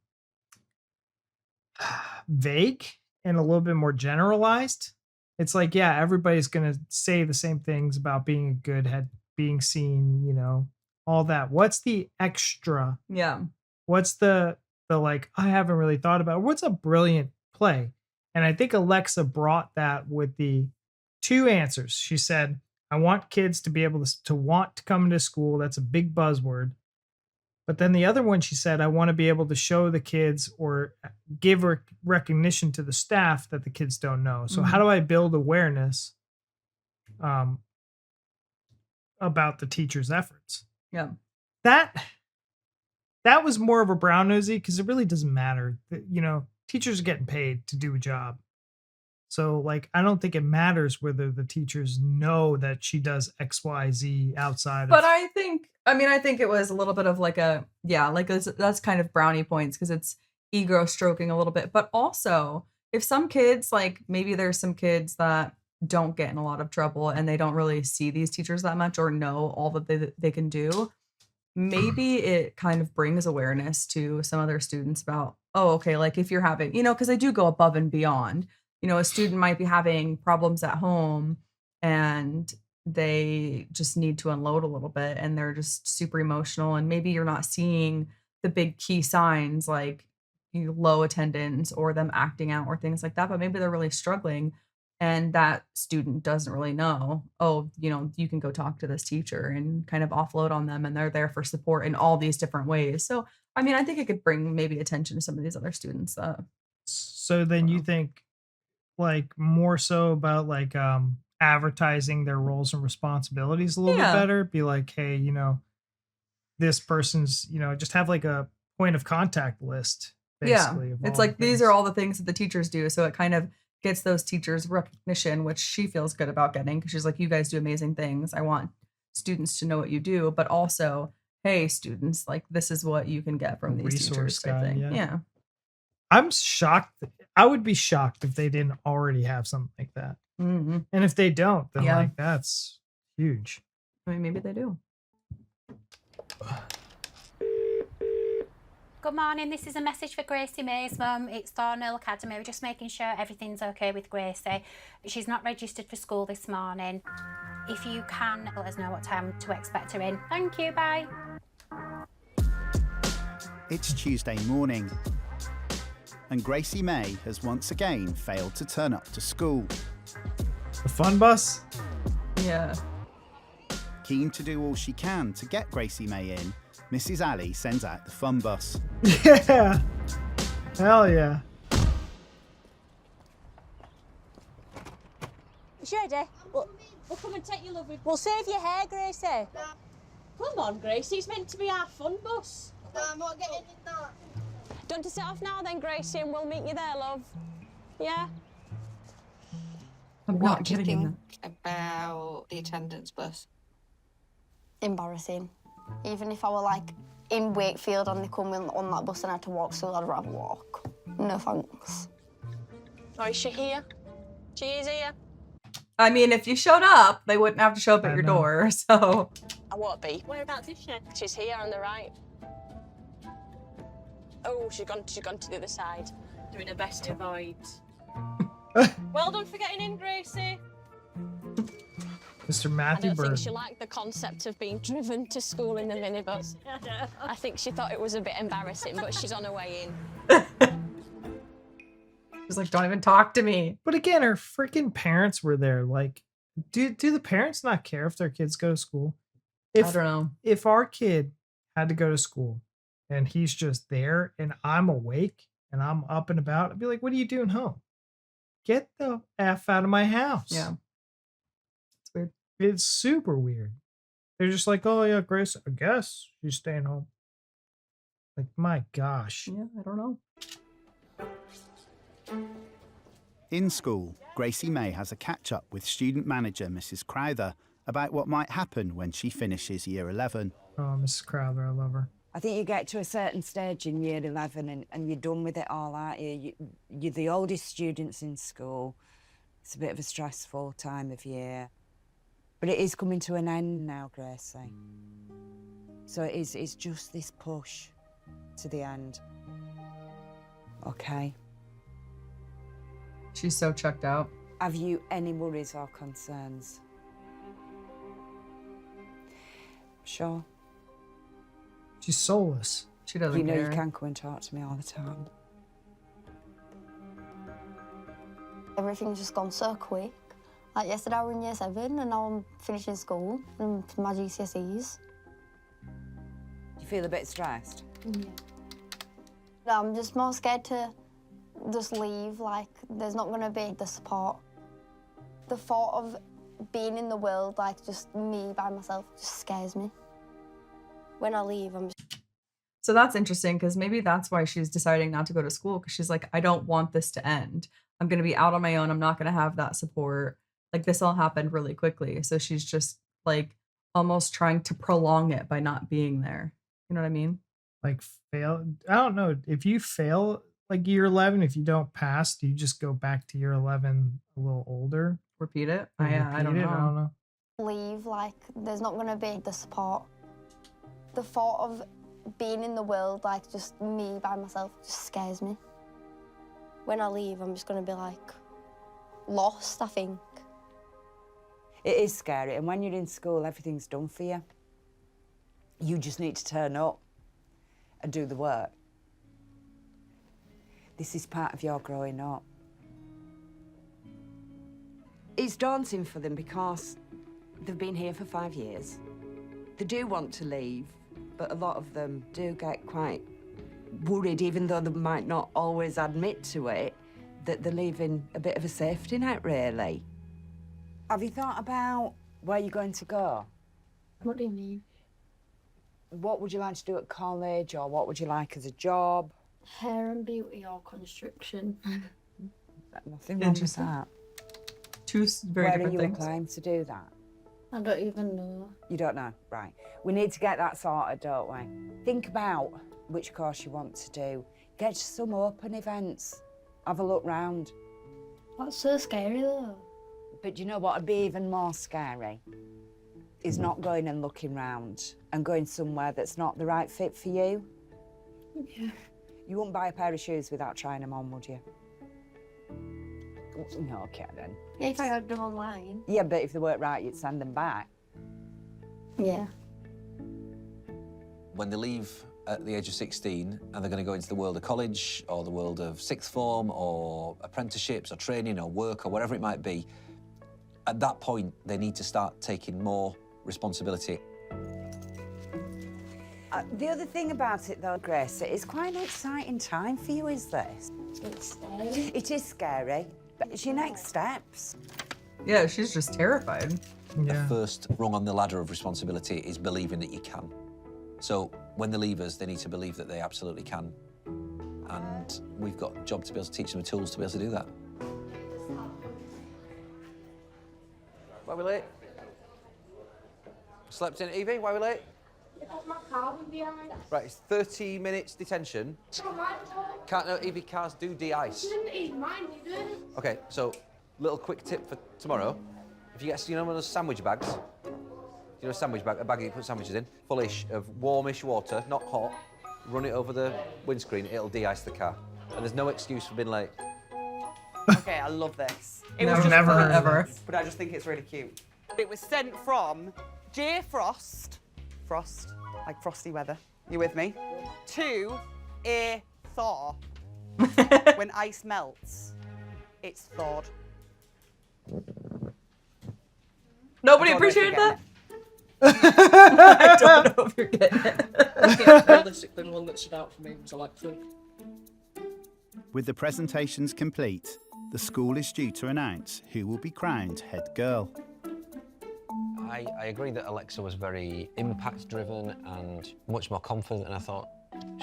vague and a little bit more generalized. It's like, yeah, everybody's going to say the same things about being a good head, being seen, all that. What's the extra? Yeah. What's the I haven't really thought about, what's a brilliant play? And I think Alexa brought that with the 2 answers. She said, I want kids to be able to want to come into school. That's a big buzzword. But then the other one, she said, I want to be able to show the kids or give recognition to the staff that the kids don't know. So how do I build awareness about the teacher's efforts? Yeah. That was more of a brown nosy, because it really doesn't matter. Teachers are getting paid to do a job. So like, I don't think it matters whether the teachers know that she does XYZ outside But of. I think it was a little bit of like that's kind of brownie points because it's ego stroking a little bit. But also, if some kids, like maybe there's some kids that don't get in a lot of trouble and they don't really see these teachers that much or know all that they can do, maybe it kind of brings awareness to some other students about, oh, okay, like if you're having, because they do go above and beyond. A student might be having problems at home and they just need to unload a little bit and they're just super emotional. And maybe you're not seeing the big key signs like low attendance or them acting out or things like that, but maybe they're really struggling and that student doesn't really know, oh, you can go talk to this teacher and kind of offload on them and they're there for support in all these different ways. So, I think it could bring maybe attention to some of these other students. So then you think like more so about like advertising their roles and responsibilities a little bit better, be like, hey, this person's, just have like a point of contact list basically. Yeah, it's like these are all the things that the teachers do, so it kind of gets those teachers recognition, which she feels good about getting because she's like, you guys do amazing things, I want students to know what you do, but also, hey students, like this is what you can get from these teachers type thing. Yeah. I'm shocked. I would be shocked if they didn't already have something like that. Mm-hmm. And if they don't, then like that's huge. Maybe they do. Good morning, this is a message for Gracie Mai's mum. It's Thornhill Academy. We're just making sure everything's okay with Gracie. She's not registered for school this morning. If you can, let us know what time to expect her in. Thank you, bye. It's Tuesday morning, and Gracie Mai has once again failed to turn up to school. The fun bus? Yeah. Keen to do all she can to get Gracie Mai in, Mrs. Ali sends out the fun bus. Yeah. Hell yeah. Is she ready? We'll come and take your lovely... We'll save your hair, Gracie. Come on, Gracie, it's meant to be our fun bus. No, I'm not getting in that. Do you want to set off now then, Gracie, and we'll meet you there, love? Yeah? What do you think about the attendance bus? Embarrassing. Even if I were like in Wakefield and they come in on that bus and I had to walk school, I'd rather walk. No thanks. Oh, is she here? She is here. If you showed up, they wouldn't have to show up at your door, so... I won't be. Whereabouts is she? She's here on the right. Oh, she's gone to the other side. Doing her best to avoid. Well done for getting in, Gracie. Mr. Matthew I don't Bird. think she liked the concept of being driven to school in the minibus. I think she thought it was a bit embarrassing, but she's on her way in. She's like, don't even talk to me. But again, her freaking parents were there. Like, do the parents not care if their kids go to school? I don't know. If our kid had to go to school and he's just there and I'm awake and I'm up and about, I'd be like, what are you doing home? Get the F out of my house. Yeah. It's weird. It's super weird. They're just like, oh yeah, Grace, I guess she's staying home. Like, my gosh. Yeah, I don't know. In school, Gracie Mai has a catch-up with student manager Mrs. Crowther about what might happen when she finishes Year 11. Oh, Mrs. Crowther, I love her. I think you get to a certain stage in Year 11 and you're done with it all, aren't you? You're the oldest students in school. It's a bit of a stressful time of year. But it is coming to an end now, Gracie. So it's just this push to the end. Okay. She's so checked out. Have you any worries or concerns? Sure. She's soulless. She doesn't care. You can come and talk to me all the time. Everything's just gone so quick. Like yesterday I was in Year 7 and now I'm finishing school and my GCSEs. You feel a bit stressed? Yeah. I'm just more scared to just leave, like there's not gonna be the support. The thought of being in the world, like just me by myself, just scares me. When I leave, I'm just... So that's interesting because maybe that's why she's deciding not to go to school, because she's like, I don't want this to end. I'm going to be out on my own. I'm not going to have that support. Like this all happened really quickly. So she's just like almost trying to prolong it by not being there. You know what I mean? Like fail. I don't know. If you fail like year 11, if you don't pass, do you just go back to year 11 a little older? Repeat it? Or I don't repeat it? know. I don't know. Leave, like, there's not going to be the support. The thought of being in the world, like, just me by myself, just scares me. When I leave, I'm just going to be, like, lost, I think. It is scary, and when you're in school, everything's done for you. You just need to turn up and do the work. This is part of your growing up. It's daunting for them because they've been here for 5 years. They do want to leave, but a lot of them do get quite worried, even though they might not always admit to it, that they're leaving a bit of a safety net, really. Have you thought about where you're going to go? What do you mean? What would you like to do at college, or what would you like as a job? Hair and beauty or construction. Nothing wrong with that. Two very Where are different you things. applying to do that? I don't even know. You don't know? Right. We need to get that sorted, don't we? Think about which course you want to do. Get to some open events. Have a look round. That's so scary though. But you know what would be even more scary? Is not going and looking round and going somewhere that's not the right fit for you. Yeah. You wouldn't buy a pair of shoes without trying them on, would you? No, okay then. Yeah, if I had them online. Yeah, but if they weren't right, you'd send them back. Yeah. When they leave at the age of 16 and they're going to go into the world of college or the world of sixth form or apprenticeships or training or work or whatever it might be, at that point, they need to start taking more responsibility. The other thing about it, though, Grace, it's quite an exciting time for you, is this? It's scary. It is scary, but it's your next steps. Yeah, she's just terrified. The first rung on the ladder of responsibility is believing that you can. So when they leave us, they need to believe that they absolutely can. And we've got a job to be able to teach them the tools to be able to do that. Why are we late? Slept in, Evie? Why are we late? My car was behind. Right, it's 30 minutes detention. Can't know Evie cars do de-ice. Didn't eat mine, did you? Okay, so little quick tip for tomorrow. If you get, you know, one of those sandwich bags? You know, a sandwich bag, a bag that you put sandwiches in, fullish of warmish water, not hot. Run it over the windscreen, it'll de-ice the car. And there's no excuse for being late. Okay, I love this. It was just never fun, heard of this. but I just think it's really cute. It was sent from J Frost, like frosty weather. You with me? To a thaw. When ice melts, it's thawed. Nobody I don't know if you're appreciated that? getting I don't know if you're getting it. I think realistically, the one that stood out for me was Alexa. With the presentations complete, the school is due to announce who will be crowned head girl. I agree that Alexa was very impact-driven and much more confident than I thought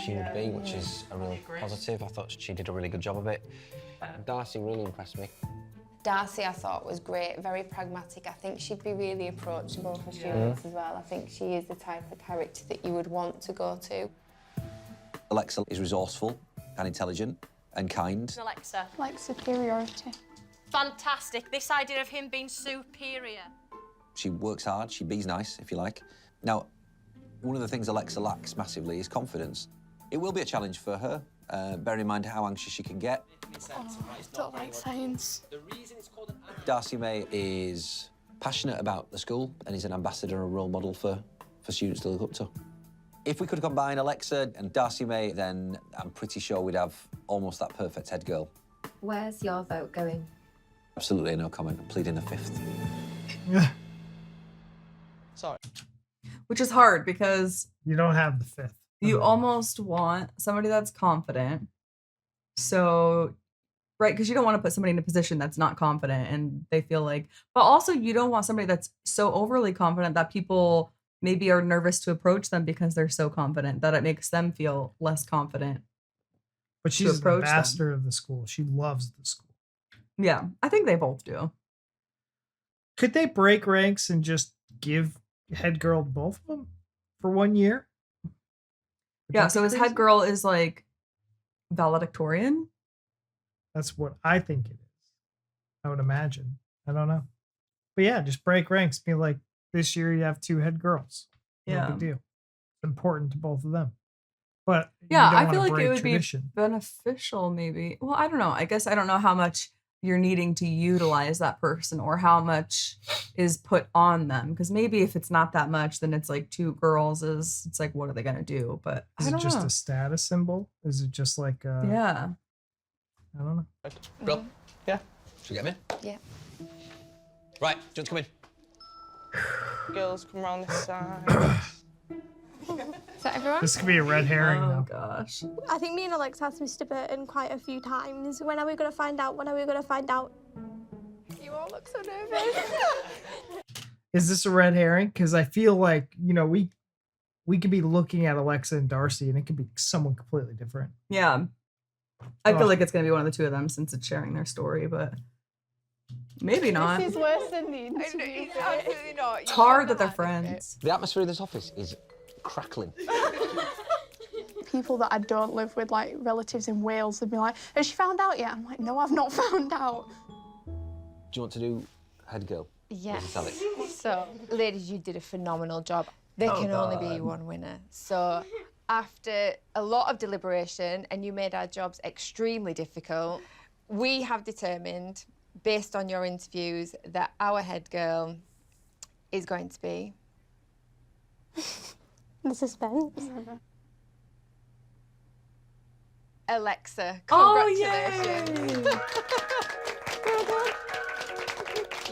she would be, which is a real positive. I thought she did a really good job of it. Darcie really impressed me. Darcie, I thought, was great, very pragmatic. I think she'd be really approachable for students as well. I think she is the type of character that you would want to go to. Alexa is resourceful and intelligent and kind. Alexa. Like superiority. Fantastic. This idea of him being superior. She works hard, she bees nice, if you like. Now, one of the things Alexa lacks massively is confidence. It will be a challenge for her, bearing in mind how anxious she can get. I don't like science. Darcie Mai is passionate about the school and is an ambassador and a role model for students to look up to. If we could combine Alexa and Darcie Mai, then I'm pretty sure we'd have almost that perfect head girl. Where's your vote going? Absolutely no comment. I'm pleading the fifth. Sorry. Which is hard because you don't have the fifth. You almost want somebody that's confident. So, right, because you don't want to put somebody in a position that's not confident and they feel like, but also you don't want somebody that's so overly confident that people maybe are nervous to approach them because they're so confident that it makes them feel less confident. But she's the ambassador of the school. She loves the school. Yeah, I think they both do. Could they break ranks and just give head girl to both of them for 1 year? Yeah, so his head girl is like valedictorian. That's what I think it is. I would imagine. I don't know. But yeah, just break ranks. Be like, this year you have 2 head girls. No Yeah. big deal. It's important to both of them. But Yeah, you don't I wanna feel like break it would tradition. be beneficial, maybe. Well, I don't know. I guess I don't know how much you're needing to utilize that person or how much is put on them. Because maybe if it's not that much, then it's like 2 girls it's like, what are they going to do? But Is I it don't just know. a status symbol? Is it just like Yeah. I don't know. Bro, yeah. Should we get him in? Yeah. Right, do you want to come in? Girls come round this side. Is that everyone? This could be a red herring, though. Gosh. I think me and Alex asked Mr. Burton quite a few times, when are we going to find out? When are we going to find out? You all look so nervous. Is this a red herring? Because I feel like, we could be looking at Alexa and Darcie, and it could be someone completely different. Yeah. I feel Oh. like it's going to be one of the 2 of them since it's sharing their story, but maybe not. This is worse than the interview. It's absolutely not. It's hard that they're friends. The atmosphere of this office is crackling. People that I don't live with, like relatives in Wales, they'd be like, has she found out yet? I'm like, no, I've not found out. Do you want to do head girl? Yes. Mrs. Alex? So, ladies, you did a phenomenal job. There Oh, can only be God. one winner. So, after a lot of deliberation, and you made our jobs extremely difficult, we have determined, based on your interviews, that our head girl is going to be The suspense. Alexa. Oh, Congratulations.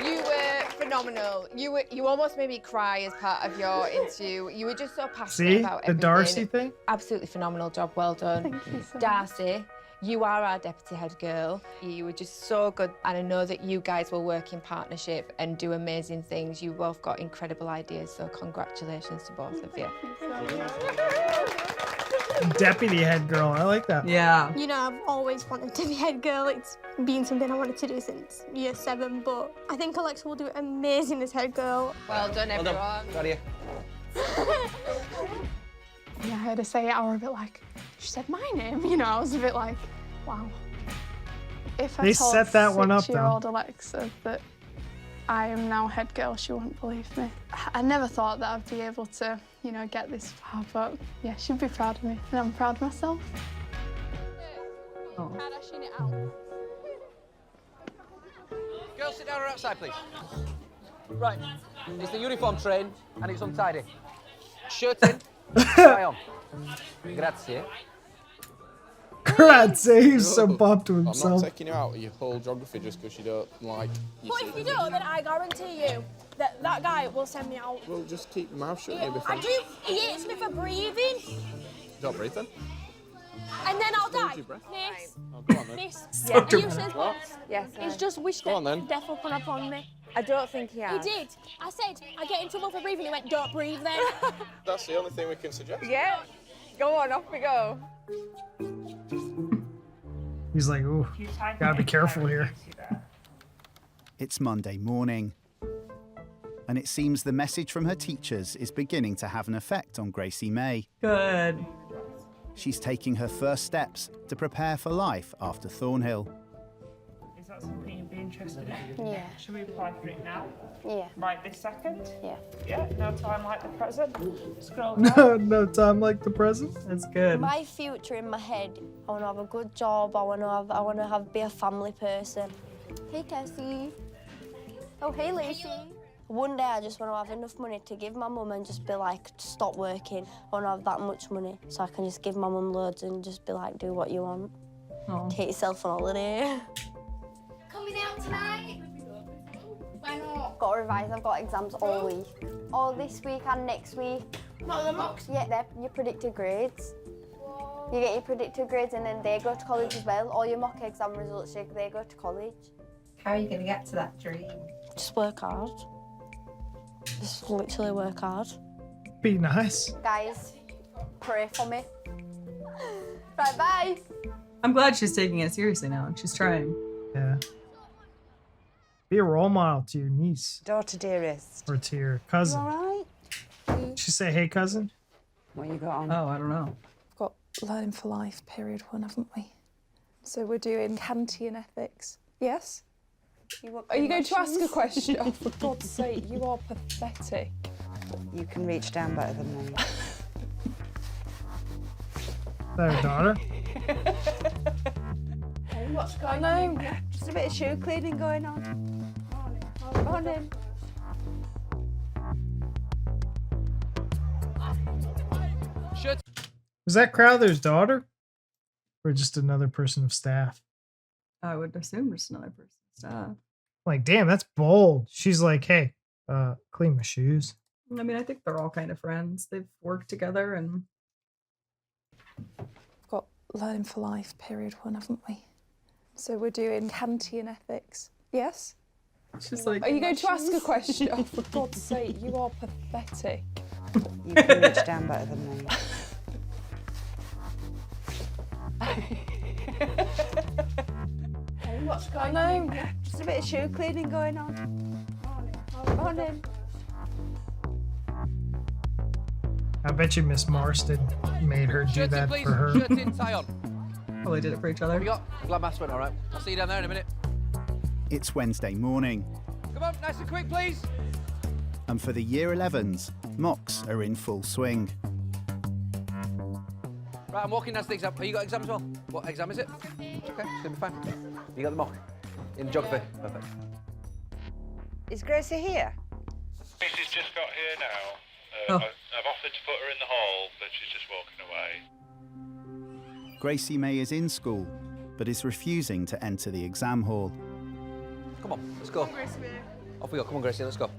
You were phenomenal. You almost made me cry as part of your interview. You were just so passionate See? about The everything. Darcie thing? Absolutely phenomenal job. Well done. Thank you so much. Darcie, you are our deputy head girl. You were just so good, and I know that you guys will work in partnership and do amazing things. You both got incredible ideas, so congratulations to both of you. Deputy head girl. I like that. Yeah. You know, I've always wanted to be head girl. It's been something I wanted to do since year 7, but I think Alexa will do amazing as head girl. Well done, Well everyone. done. Proud of you. Yeah, I heard her say it, I was a bit like, she said my name, I was a bit like, wow. If I They told set that one up, though. 6-year-old Alexa that I am now head girl, she wouldn't believe me. I never thought that I'd be able to, get this far, but yeah, she'd be proud of me, and I'm proud of myself. Oh. Girls, sit down or outside, please. Right. It's the uniform train, and it's untidy. Shirt in, tie on. Grazie. Grazie, he's so pumped to I'm himself. not taking you out of your whole geography just because you don't like... But if you do, then I guarantee you that that guy will send me out. Well, just keep your mouth shut, He, maybe. I do. He hates me for breathing, Don't breathe then. and then I'll die. your breath. Nice. Oh, go on then. Nice. So Are you dramatic. serious, What? boss? Yes, He's I- just wished Go on that then. death will come upon me. I don't think he He has. did. I said, I get in trouble for breathing. He went, don't breathe then. That's the only thing we can suggest. Yeah. Go on, off we go. He's like, ooh, gotta be careful here. It's Monday morning, and it seems the message from her teachers is beginning to have an effect on Gracie Mai. Good. She's taking her first steps to prepare for life after Thornhill. Is that something you'd be interested in? Yeah. Should we apply for it now? Yeah. Right this second? Yeah. Yeah, no time like the present. Scroll down. No time like the present. That's good. My future in my head, I want to have a good job. I want to be a family person. Hey, Tessie. Oh, hey, Lucy. One day I just want to have enough money to give my mum and just be like, stop working. I want to have that much money so I can just give my mum loads and just be like, do what you want. Oh. Take yourself on holiday. Coming out tonight? Why not? Got to revise. I've got exams all week. All this week and next week. Not the mocks? Yeah, they're your predicted grades. You get your predicted grades and then they go to college as well. All your mock exam results, they go to college. How are you going to get to that dream? Just work hard. Just literally work hard. Be nice. Guys, pray for me. Bye-bye. I'm glad she's taking it seriously now and she's trying. Yeah. Be a role model to your niece. Daughter dearest. Or to your cousin. All right? She say, hey, cousin? What you got on? Oh, I don't know. We've got Learning for Life, period 1, haven't we? So we're doing Kantian ethics. Yes? Are you going to ask a question? Oh, for God's sake, you are pathetic. You can reach down better than me. Is that her daughter? Hey, what's going on? Just a bit of shoe cleaning going on. Morning. Was that Crowther's daughter? Or just another person of staff? I would assume just another person's staff. Like, damn, that's bold. She's like, hey, clean my shoes. I mean, I think they're all kind of friends. They've worked together and... We've got Learning for Life, period 1, haven't we? So we're doing Kantian ethics. Yes? She's like... Are you going to ask a question? Oh, for God's sake, you are pathetic. You can reach down better than me. Hey, what's going on? Just a bit of shoe cleaning going on. Morning. I bet you Miss Marston made her do that for her. Shirt in, tie on. Probably did it for each other. What have you got? Glad maths went all right. I'll see you down there in a minute. It's Wednesday morning, Come on, nice and quick, please. and for the Year 11s, mocks are in full swing. Right, I'm walking down to the exam. Oh, you got exam as well? What exam is it? Okay, it's going to be fine. You got the mock? In geography? Perfect. Is Gracie here? Gracie's just got here now. Oh. I've offered to put her in the hall, but she's just walking away. Gracie Mai is in school, but is refusing to enter the exam hall. Come on, let's go. Off we go. Come on, Gracie, let's go.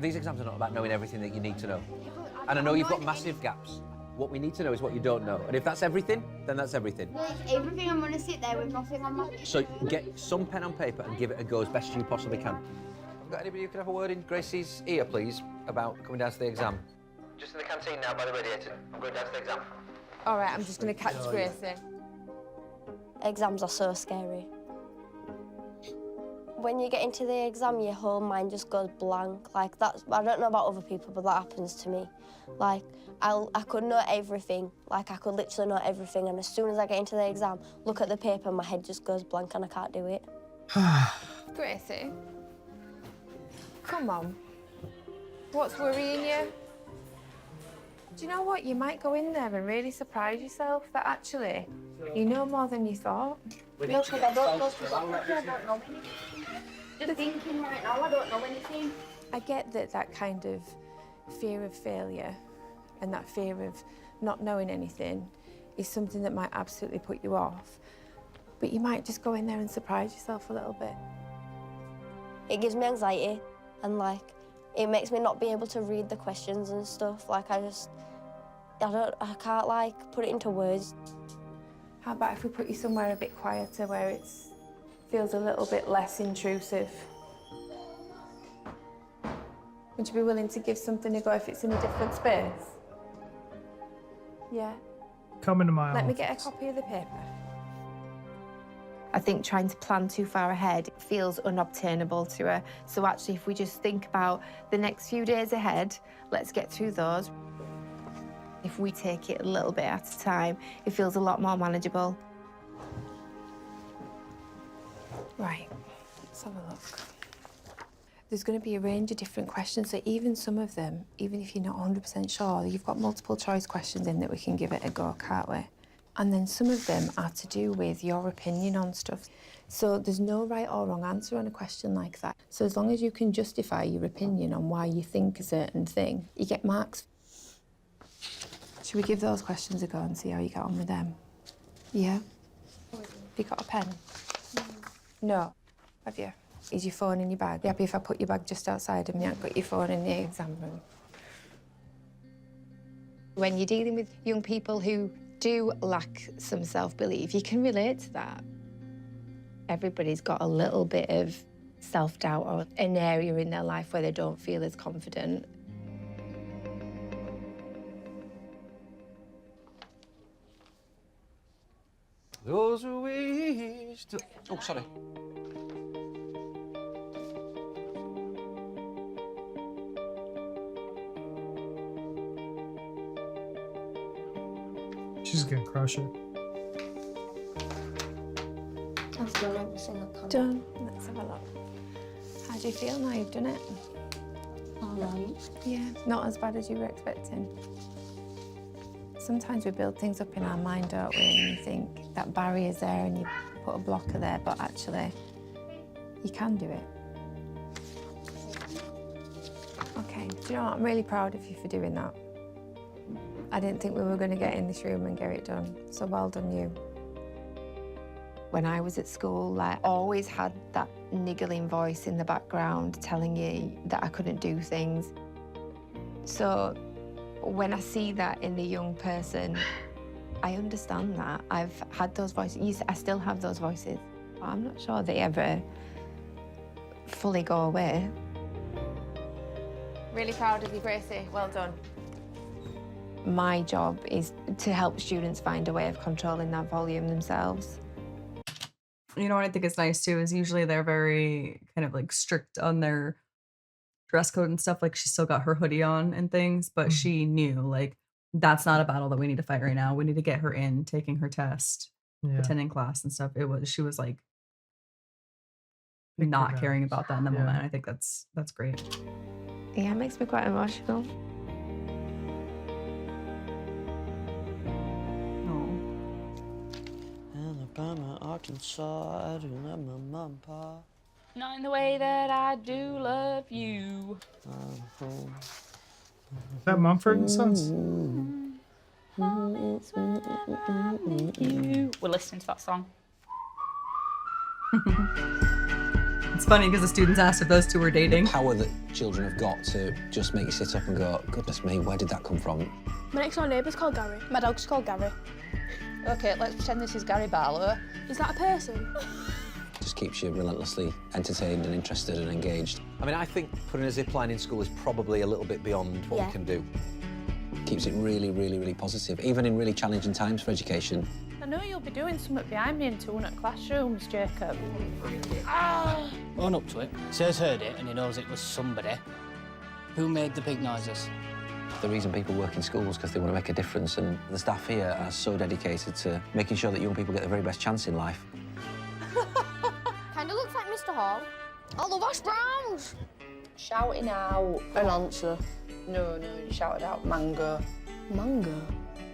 These exams are not about knowing everything that you need to know. And I know you've got massive gaps. What we need to know is what you don't know. And if that's everything, then that's everything. Well, it's everything. I'm going to sit there with nothing on my... So get some pen on paper and give it a go as best you possibly can. Have you got anybody who can have a word in Gracie's ear, please, about coming down to the exam? Just in the canteen now by the radiator. I'm going down to the exam. All right, I'm just going to catch Gracie. Exams are so scary. When you get into the exam, your whole mind just goes blank. Like, that's, I don't know about other people, but that happens to me. Like, I could know everything. Like, I could literally know everything, and as soon as I get into the exam, look at the paper, my head just goes blank and I can't do it. Gracie, come on. What's worrying you? Do you know what? You might go in there and really surprise yourself that actually you know more than you thought. No, because I don't go to geography, I don't know anything. Just thinking right now, I don't know anything. I get that kind of fear of failure and that fear of not knowing anything is something that might absolutely put you off. But you might just go in there and surprise yourself a little bit. It gives me anxiety, and like, it makes me not be able to read the questions and stuff. Like, I can't like put it into words. How about if we put you somewhere a bit quieter where it feels a little bit less intrusive? Would you be willing to give something a go if it's in a different space? Yeah. Come into my Let me office. get a copy of the paper. I think trying to plan too far ahead feels unobtainable to her. So actually, if we just think about the next few days ahead, let's get through those. If we take it a little bit at a time, it feels a lot more manageable. Right, let's have a look. There's going to be a range of different questions, so even some of them, even if you're not 100% sure, you've got multiple choice questions in that we can give it a go, can't we? And then some of them are to do with your opinion on stuff. So there's no right or wrong answer on a question like that. So as long as you can justify your opinion on why you think a certain thing, you get marks. Should we give those questions a go and see how you get on with them? Yeah? Have you got a pen? No. Have you? Is your phone in your bag? You happy if I put your bag just outside and you haven't got your phone in the exam room? When you're dealing with young people who do lack some self-belief, you can relate to that. Everybody's got a little bit of self-doubt, or an area in their life where they don't feel as confident. Those who wish to... Oh, sorry. She's gonna crush it. Done. Let's have a look. How do you feel now you've done it? Alright. Yeah, not as bad as you were expecting. Sometimes we build things up in our mind, don't we? And you think that barrier's there and you put a blocker there, but actually, you can do it. Okay, do you know what? I'm really proud of you for doing that. I didn't think we were going to get in this room and get it done, so well done you. When I was at school, I always had that niggling voice in the background telling you that I couldn't do things. So when I see that in the young person, I understand that. I've had those voices. I still have those voices. But I'm not sure they ever fully go away. Really proud of you, Gracie. Well done. My job is to help students find a way of controlling that volume themselves. You know what I think is nice too is usually they're very kind of like strict on their dress code and stuff. Like she still got her hoodie on and things, but she knew like that's not a battle that we need to fight right now. We need to get her in, taking her test, attending class and stuff. She was like not caring about that in the moment. I think that's great. Yeah, it makes me quite emotional. Alabama, Arkansas, I do love my mom and pa. Not in the way that I do love you. Is that Mumford and Sons? We're listening to that song. It's funny because the students asked if those two were dating. The power that children have got to just make you sit up and go, goodness me, where did that come from? My next door neighbour's called Gary. My dog's called Gary. Okay, let's pretend this is Gary Barlow. Is that a person? Just keeps you relentlessly entertained and interested and engaged. I mean, I think putting a zip line in school is probably a little bit beyond what we can do. Keeps it really, really, really positive, even in really challenging times for education. I know you'll be doing something behind me in 200 classrooms, Jacob. Own up to it. Says heard it and he knows it was somebody. Who made the big noises? The reason people work in schools is because they want to make a difference, and the staff here are so dedicated to making sure that young people get the very best chance in life. Kind of looks like Mr. Hall. I love hash browns. Shouting out an answer. No, you shouted out mango. Mango?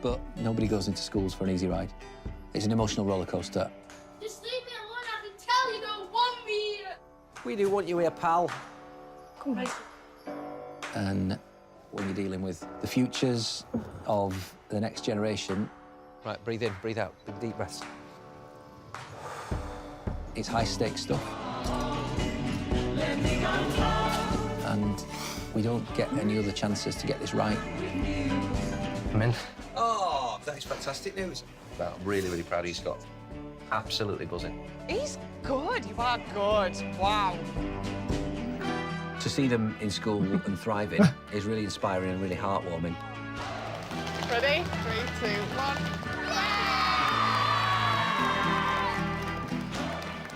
But nobody goes into schools for an easy ride. It's an emotional roller coaster. Just leave me alone, I can tell you don't want me here. We do want you here, pal. Come on. And when you're dealing with the futures of the next generation... Right, breathe in, breathe out, big deep breaths. It's high-stakes stuff. And we don't get any other chances to get this right. I'm in. Oh, that is fantastic news. I'm really, really proud of you, Scott. Absolutely buzzing. He's good. You are good. Wow. To see them in school and thriving is really inspiring and really heartwarming. Ready? 3, 2, 1.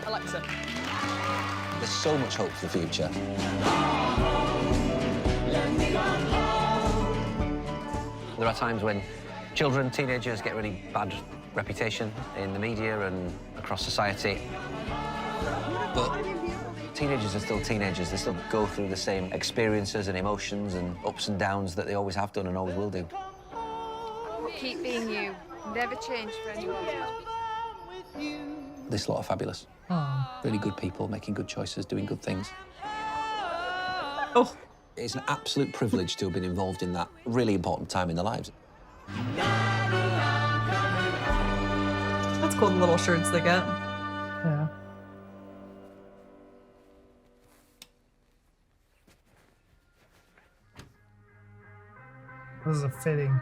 Alexa. There's so much hope for the future. There are times when children, teenagers get really bad reputation in the media and across society. But teenagers are still teenagers. They still go through the same experiences and emotions and ups and downs that they always have done and always will do. Keep being you. Never change for anyone. This lot are fabulous. Really good people, making good choices, doing good things. Oh. It's an absolute privilege to have been involved in that really important time in their lives. That's cool, the little shirts they get. Yeah. This is a fitting.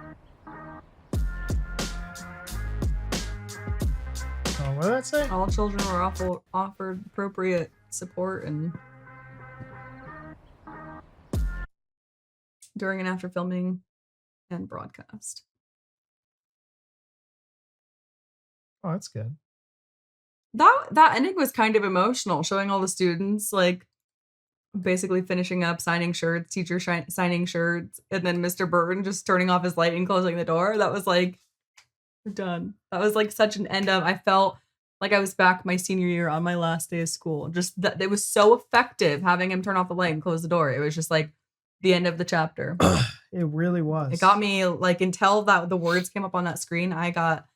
Oh, what did that say? All children were offered appropriate support and during and after filming and broadcast. Oh, that's good. That ending was kind of emotional, showing all the students like basically finishing up, signing shirts, teacher signing shirts, and then Mr. Burton just turning off his light and closing the door. That was like, we're done. That was like such an end of. I felt like I was back my senior year on my last day of school. Just that it was so effective having him turn off the light and close the door. It was just like the end of the chapter. It really was. It got me like until that the words came up on that screen, I got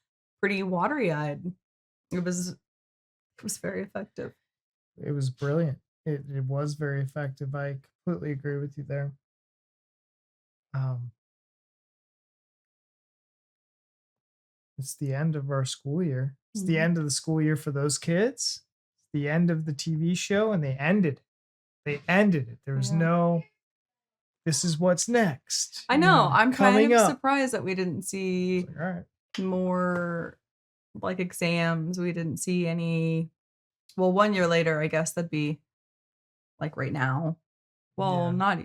pretty watery eyed. It was very effective. It was brilliant. It was very effective. I completely agree with you there. It's the end of our school year. It's the end of the school year for those kids. It's the end of the TV show, and they ended it. They ended it. There was no, this is what's next. I know. I'm kind of up. surprised that we didn't see more like exams. We didn't see any. Well, 1 year later, I guess that'd be like right now. Well, not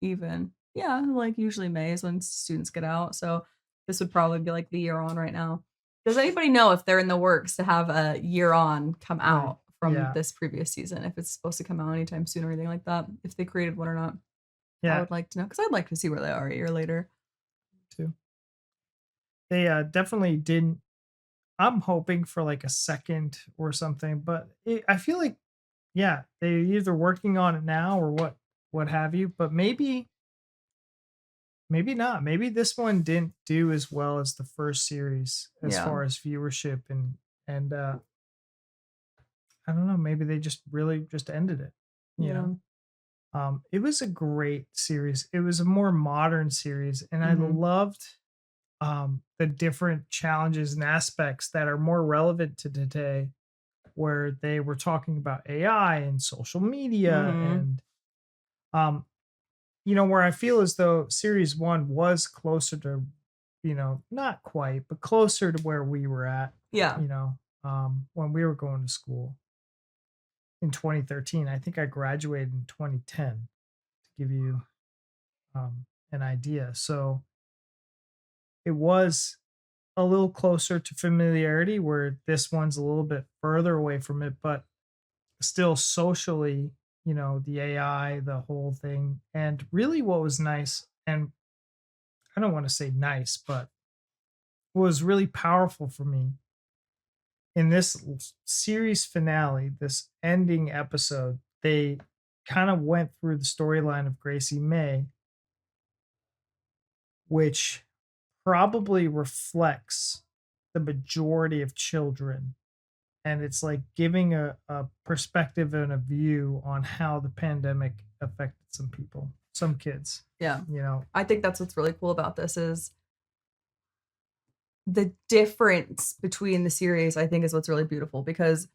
even. Yeah, like usually May is when students get out. So this would probably be like the year on right now. Does anybody know if they're in the works to have a year on come out from this previous season? If it's supposed to come out anytime soon or anything like that? If they created one or not? I would like to know because I'd like to see where they are a year later. Too. They definitely didn't. I'm hoping for like a second or something, but I feel like, they're either working on it now or what have you. But maybe not. Maybe this one didn't do as well as the first series as far as viewership and I don't know. Maybe they just really just ended it. You know, it was a great series. It was a more modern series, and I loved the different challenges and aspects that are more relevant to today, where they were talking about AI and social media and where I feel as though series 1 was closer to, not quite, but closer to where we were at, when we were going to school in 2013. I think I graduated in 2010, to give you an idea. So it was a little closer to familiarity, where this one's a little bit further away from it, but still socially, the AI, the whole thing. And really what was nice, and I don't want to say nice, but what was really powerful for me in this series finale, this ending episode, they kind of went through the storyline of Gracie Mai, which probably reflects the majority of children. And it's like giving a perspective and a view on how the pandemic affected some people, some kids. Yeah. I think that's what's really cool about this is the difference between the series, I think, is what's really beautiful because,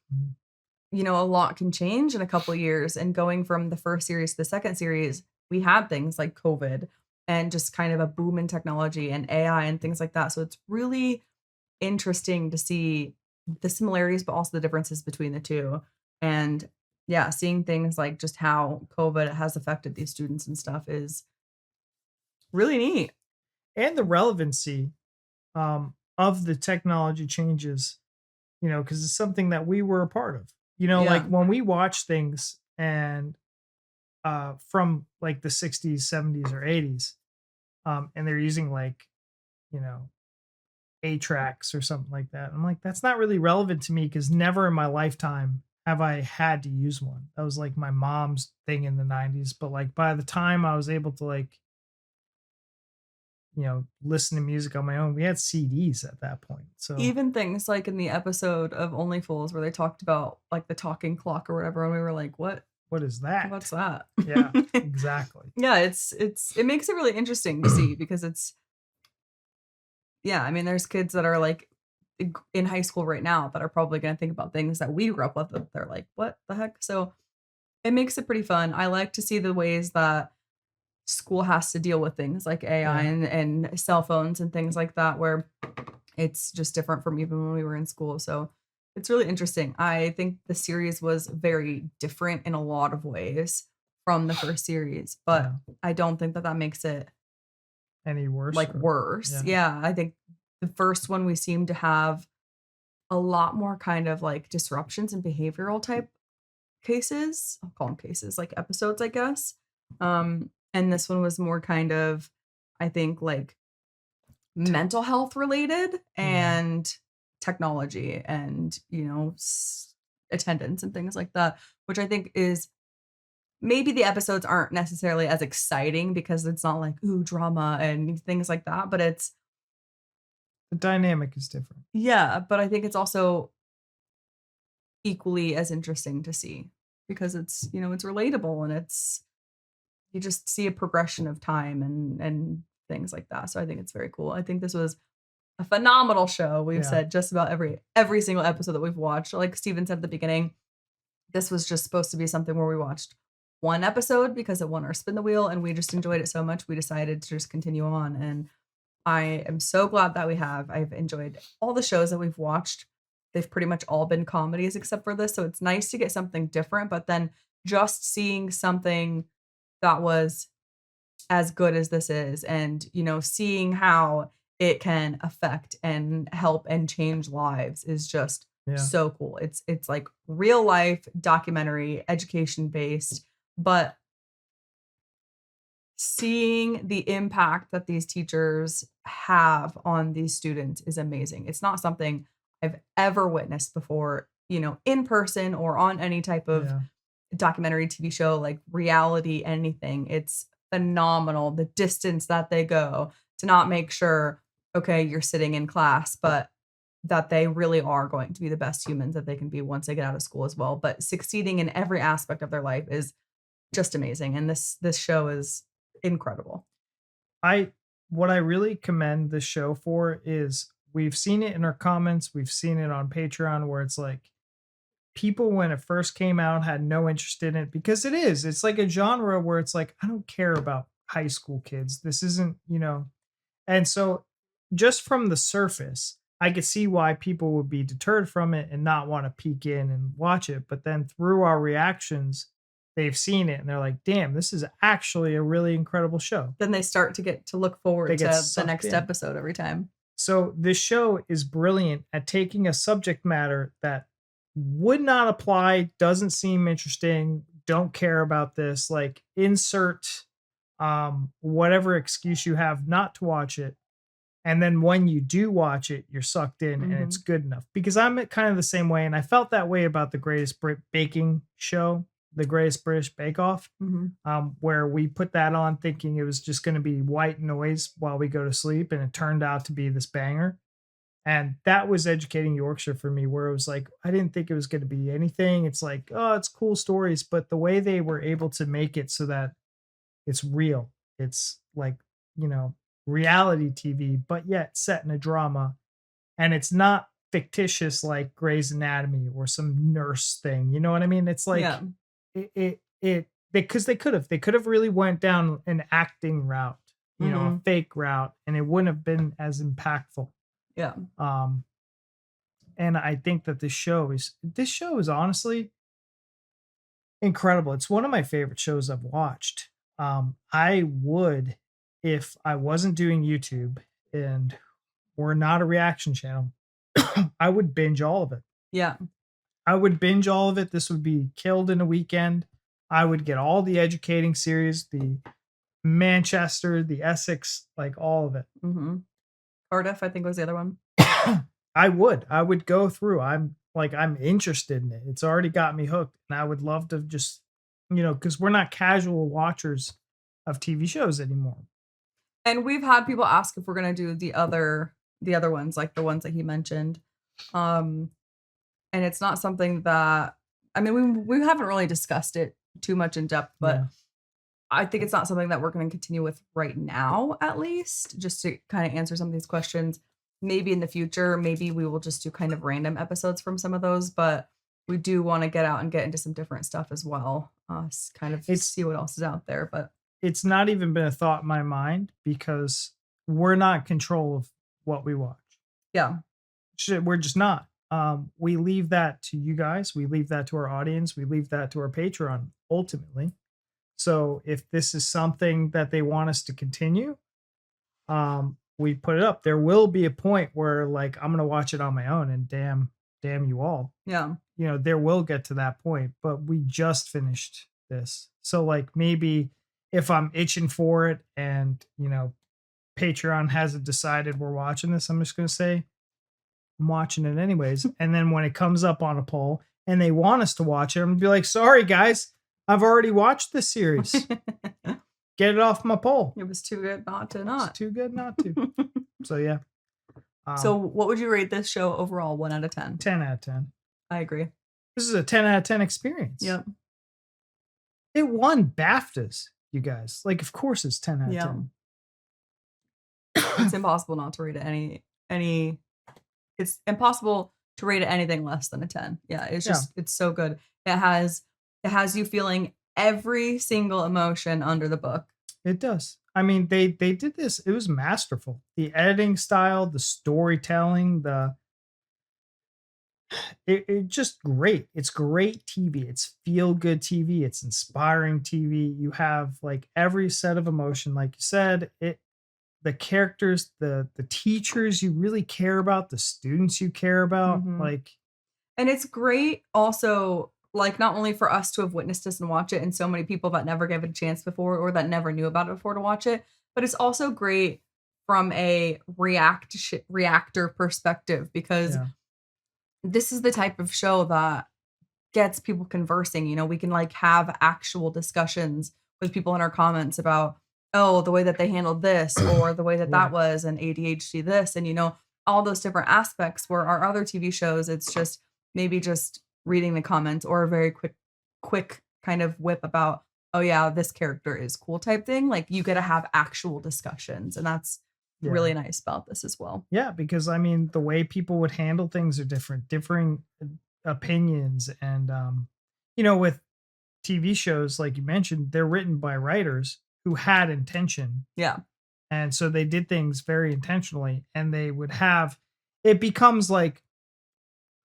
a lot can change in a couple of years. And going from the first series to the second series, we had things like COVID and just kind of a boom in technology and AI and things like that. So it's really interesting to see the similarities, but also the differences between the two. And seeing things like just how COVID has affected these students and stuff is really neat. And the relevancy of the technology changes, because it's something that we were a part of, like when we watch things and from like the 60s, 70s, or 80s, and they're using like, 8-tracks or something like that. I'm like, that's not really relevant to me because never in my lifetime have I had to use one. That was like my mom's thing in the 90s. But like by the time I was able to like, listen to music on my own, we had CDs at that point. So even things like in the episode of Only Fools where they talked about like the talking clock or whatever, and we were like, what is that? What's that? Yeah, exactly. Yeah, it makes it really interesting to see because it's I mean, there's kids that are like in high school right now that are probably going to think about things that we grew up with that they're like, what the heck? So it makes it pretty fun. I like to see the ways that school has to deal with things like AI and cell phones and things like that, where it's just different from even when we were in school. So it's really interesting. I think the series was very different in a lot of ways from the first series, but I don't think that makes it any worse. Like worse. Yeah. I think the first one we seem to have a lot more kind of like disruptions and behavioral type cases. I'll call them cases, like episodes, I guess. And this one was more kind of, I think, like mental health related and technology and, you know, attendance and things like that, which I think is maybe the episodes aren't necessarily as exciting because it's not like, ooh, drama and things like that, but it's, the dynamic is different. yeah, but I think it's also equally as interesting to see because it's, you know, it's relatable and it's, you just see a progression of time and things like that. So I think it's very cool. I think this was a phenomenal show. We've said just about every single episode that we've watched. Like Steven said at the beginning, this was just supposed to be something where we watched one episode because it won our spin the wheel and we just enjoyed it so much we decided to just continue on. And I am so glad that we have. I've enjoyed all the shows that we've watched. They've pretty much all been comedies except for this. So it's nice to get something different, but then just seeing something that was as good as this is and, you know, seeing how it can affect and help and change lives is just so cool. It's like real life documentary, education based, but seeing the impact that these teachers have on these students is amazing. It's not something I've ever witnessed before, you know, in person or on any type of documentary TV show, like reality, anything. It's phenomenal. The distance that they go to not make sure, okay, you're sitting in class, but that they really are going to be the best humans that they can be once they get out of school as well. But succeeding in every aspect of their life is just amazing. And this show is incredible. What I really commend this show for is we've seen it in our comments, we've seen it on Patreon where it's like people when it first came out had no interest in it because it's like a genre where it's like I don't care about high school kids. This isn't, you know. And so just from the surface, I could see why people would be deterred from it and not want to peek in and watch it. But then through our reactions, they've seen it and they're like, damn, this is actually a really incredible show. Then they start to get to look forward to the next episode every time. So this show is brilliant at taking a subject matter that would not apply, doesn't seem interesting, don't care about this, like insert whatever excuse you have not to watch it. And then when you do watch it, you're sucked in and it's good enough. Because I'm kind of the same way. And I felt that way about the Greatest Baking Show, the Greatest British Bake Off, where we put that on thinking it was just going to be white noise while we go to sleep. And it turned out to be this banger. And that was Educating Yorkshire for me, where it was like, I didn't think it was going to be anything. It's like, oh, it's cool stories. But the way they were able to make it so that it's real, it's like, you know, reality TV, but yet set in a drama. And it's not fictitious like Grey's Anatomy or some nurse thing. You know what I mean? It's like, because they could have really went down an acting route, you know, a fake route, and it wouldn't have been as impactful. Yeah. And I think that this show is honestly incredible. It's one of my favorite shows I've watched. I would, if I wasn't doing YouTube and we're not a reaction channel, I would binge all of it. Yeah. I would binge all of it. This would be killed in a weekend. I would get all the Educating series, the Manchester, the Essex, like all of it. Cardiff, I think was the other one. I would go through. I'm interested in it. It's already got me hooked. And I would love to just, you know, because we're not casual watchers of TV shows anymore. And we've had people ask if we're going to do the other ones, like the ones that he mentioned. And it's not something that, I mean, we haven't really discussed it too much in depth, but I think it's not something that we're going to continue with right now, at least, just to kind of answer some of these questions. Maybe in the future, maybe we will just do kind of random episodes from some of those, but we do want to get out and get into some different stuff as well. Kind of see what else is out there, but it's not even been a thought in my mind because we're not in control of what we watch. Yeah. We're just not. We leave that to you guys. We leave that to our audience. We leave that to our Patreon ultimately. So if this is something that they want us to continue, we put it up. There will be a point where like, I'm going to watch it on my own and damn, damn you all. Yeah. You know, there will get to that point, but we just finished this. So like maybe if I'm itching for it and, you know, Patreon hasn't decided we're watching this, I'm just going to say I'm watching it anyways. And then when it comes up on a poll and they want us to watch it, I'm going to be like, sorry guys, I've already watched this series. Get it off my poll. It was too good not to not. It's too good not to. So yeah. So what would you rate this show overall? 1 out of 10? 10 out of 10. I agree. This is a 10 out of 10 experience. Yep. It won BAFTAs, you guys. Like, of course it's 10 out of 10. It's impossible not to rate it any. It's impossible to rate it anything less than a 10. Yeah, it's just it's so good. It has you feeling every single emotion under the book. It does. I mean, they did this. It was masterful. The editing style, the storytelling, it just great. It's great TV. It's feel good TV. It's inspiring TV. You have like every set of emotion, like you said. The characters, the teachers you really care about, the students you care about, like. And it's great also, like, not only for us to have witnessed this and watch it, and so many people that never gave it a chance before or that never knew about it before to watch it, but it's also great from a reactor perspective, because this is the type of show that gets people conversing. You know, we can like have actual discussions with people in our comments about, oh, the way that they handled this or the way that that was, and ADHD this, and, you know, all those different aspects, where our other TV shows, it's just maybe just reading the comments or a very quick kind of whip about, oh yeah, this character is cool type thing. Like, you get to have actual discussions, and that's really nice about this as well. Yeah, because I mean, the way people would handle things are differing opinions. And, you know, with TV shows, like you mentioned, they're written by writers who had intention. Yeah. And so they did things very intentionally, and they would have, it becomes like,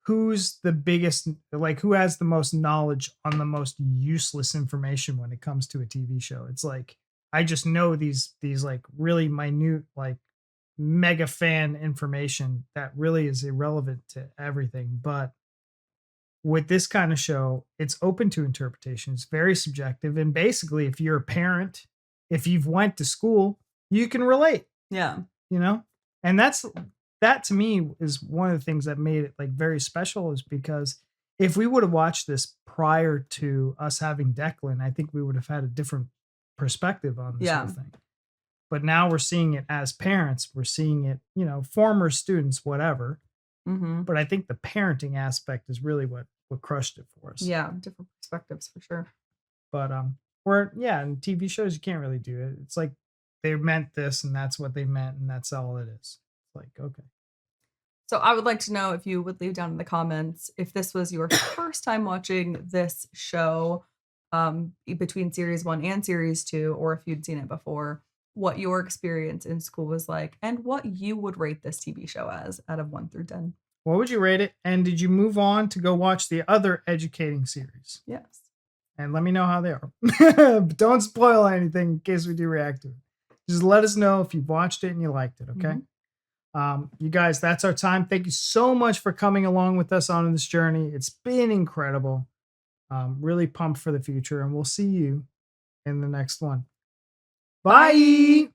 who's the biggest, like who has the most knowledge on the most useless information when it comes to a TV show. It's like, I just know these like really minute, like mega fan information that really is irrelevant to everything. But with this kind of show, it's open to interpretation. It's very subjective. And basically, if you're a parent, if you've went to school, you can relate. Yeah. You know? And that to me is one of the things that made it like very special, is because if we would have watched this prior to us having Declan, I think we would have had a different perspective on this whole thing. But now we're seeing it as parents. We're seeing it, you know, former students, whatever. But I think the parenting aspect is really what crushed it for us. Yeah, different perspectives for sure. But in TV shows you can't really do it. It's like they meant this and that's what they meant and that's all it is. It's like, okay. So I would like to know if you would leave down in the comments if this was your first time watching this show, between series 1 and series 2, or if you'd seen it before, what your experience in school was like, and what you would rate this TV show as out of 1 through 10. What would you rate it? And did you move on to go watch the other Educating series? Yes. And let me know how they are. But don't spoil anything in case we do react to it. Just let us know if you've watched it and you liked it, okay? You guys, that's our time. Thank you so much for coming along with us on this journey. It's been incredible. Really pumped for the future, and we'll see you in the next one. Bye.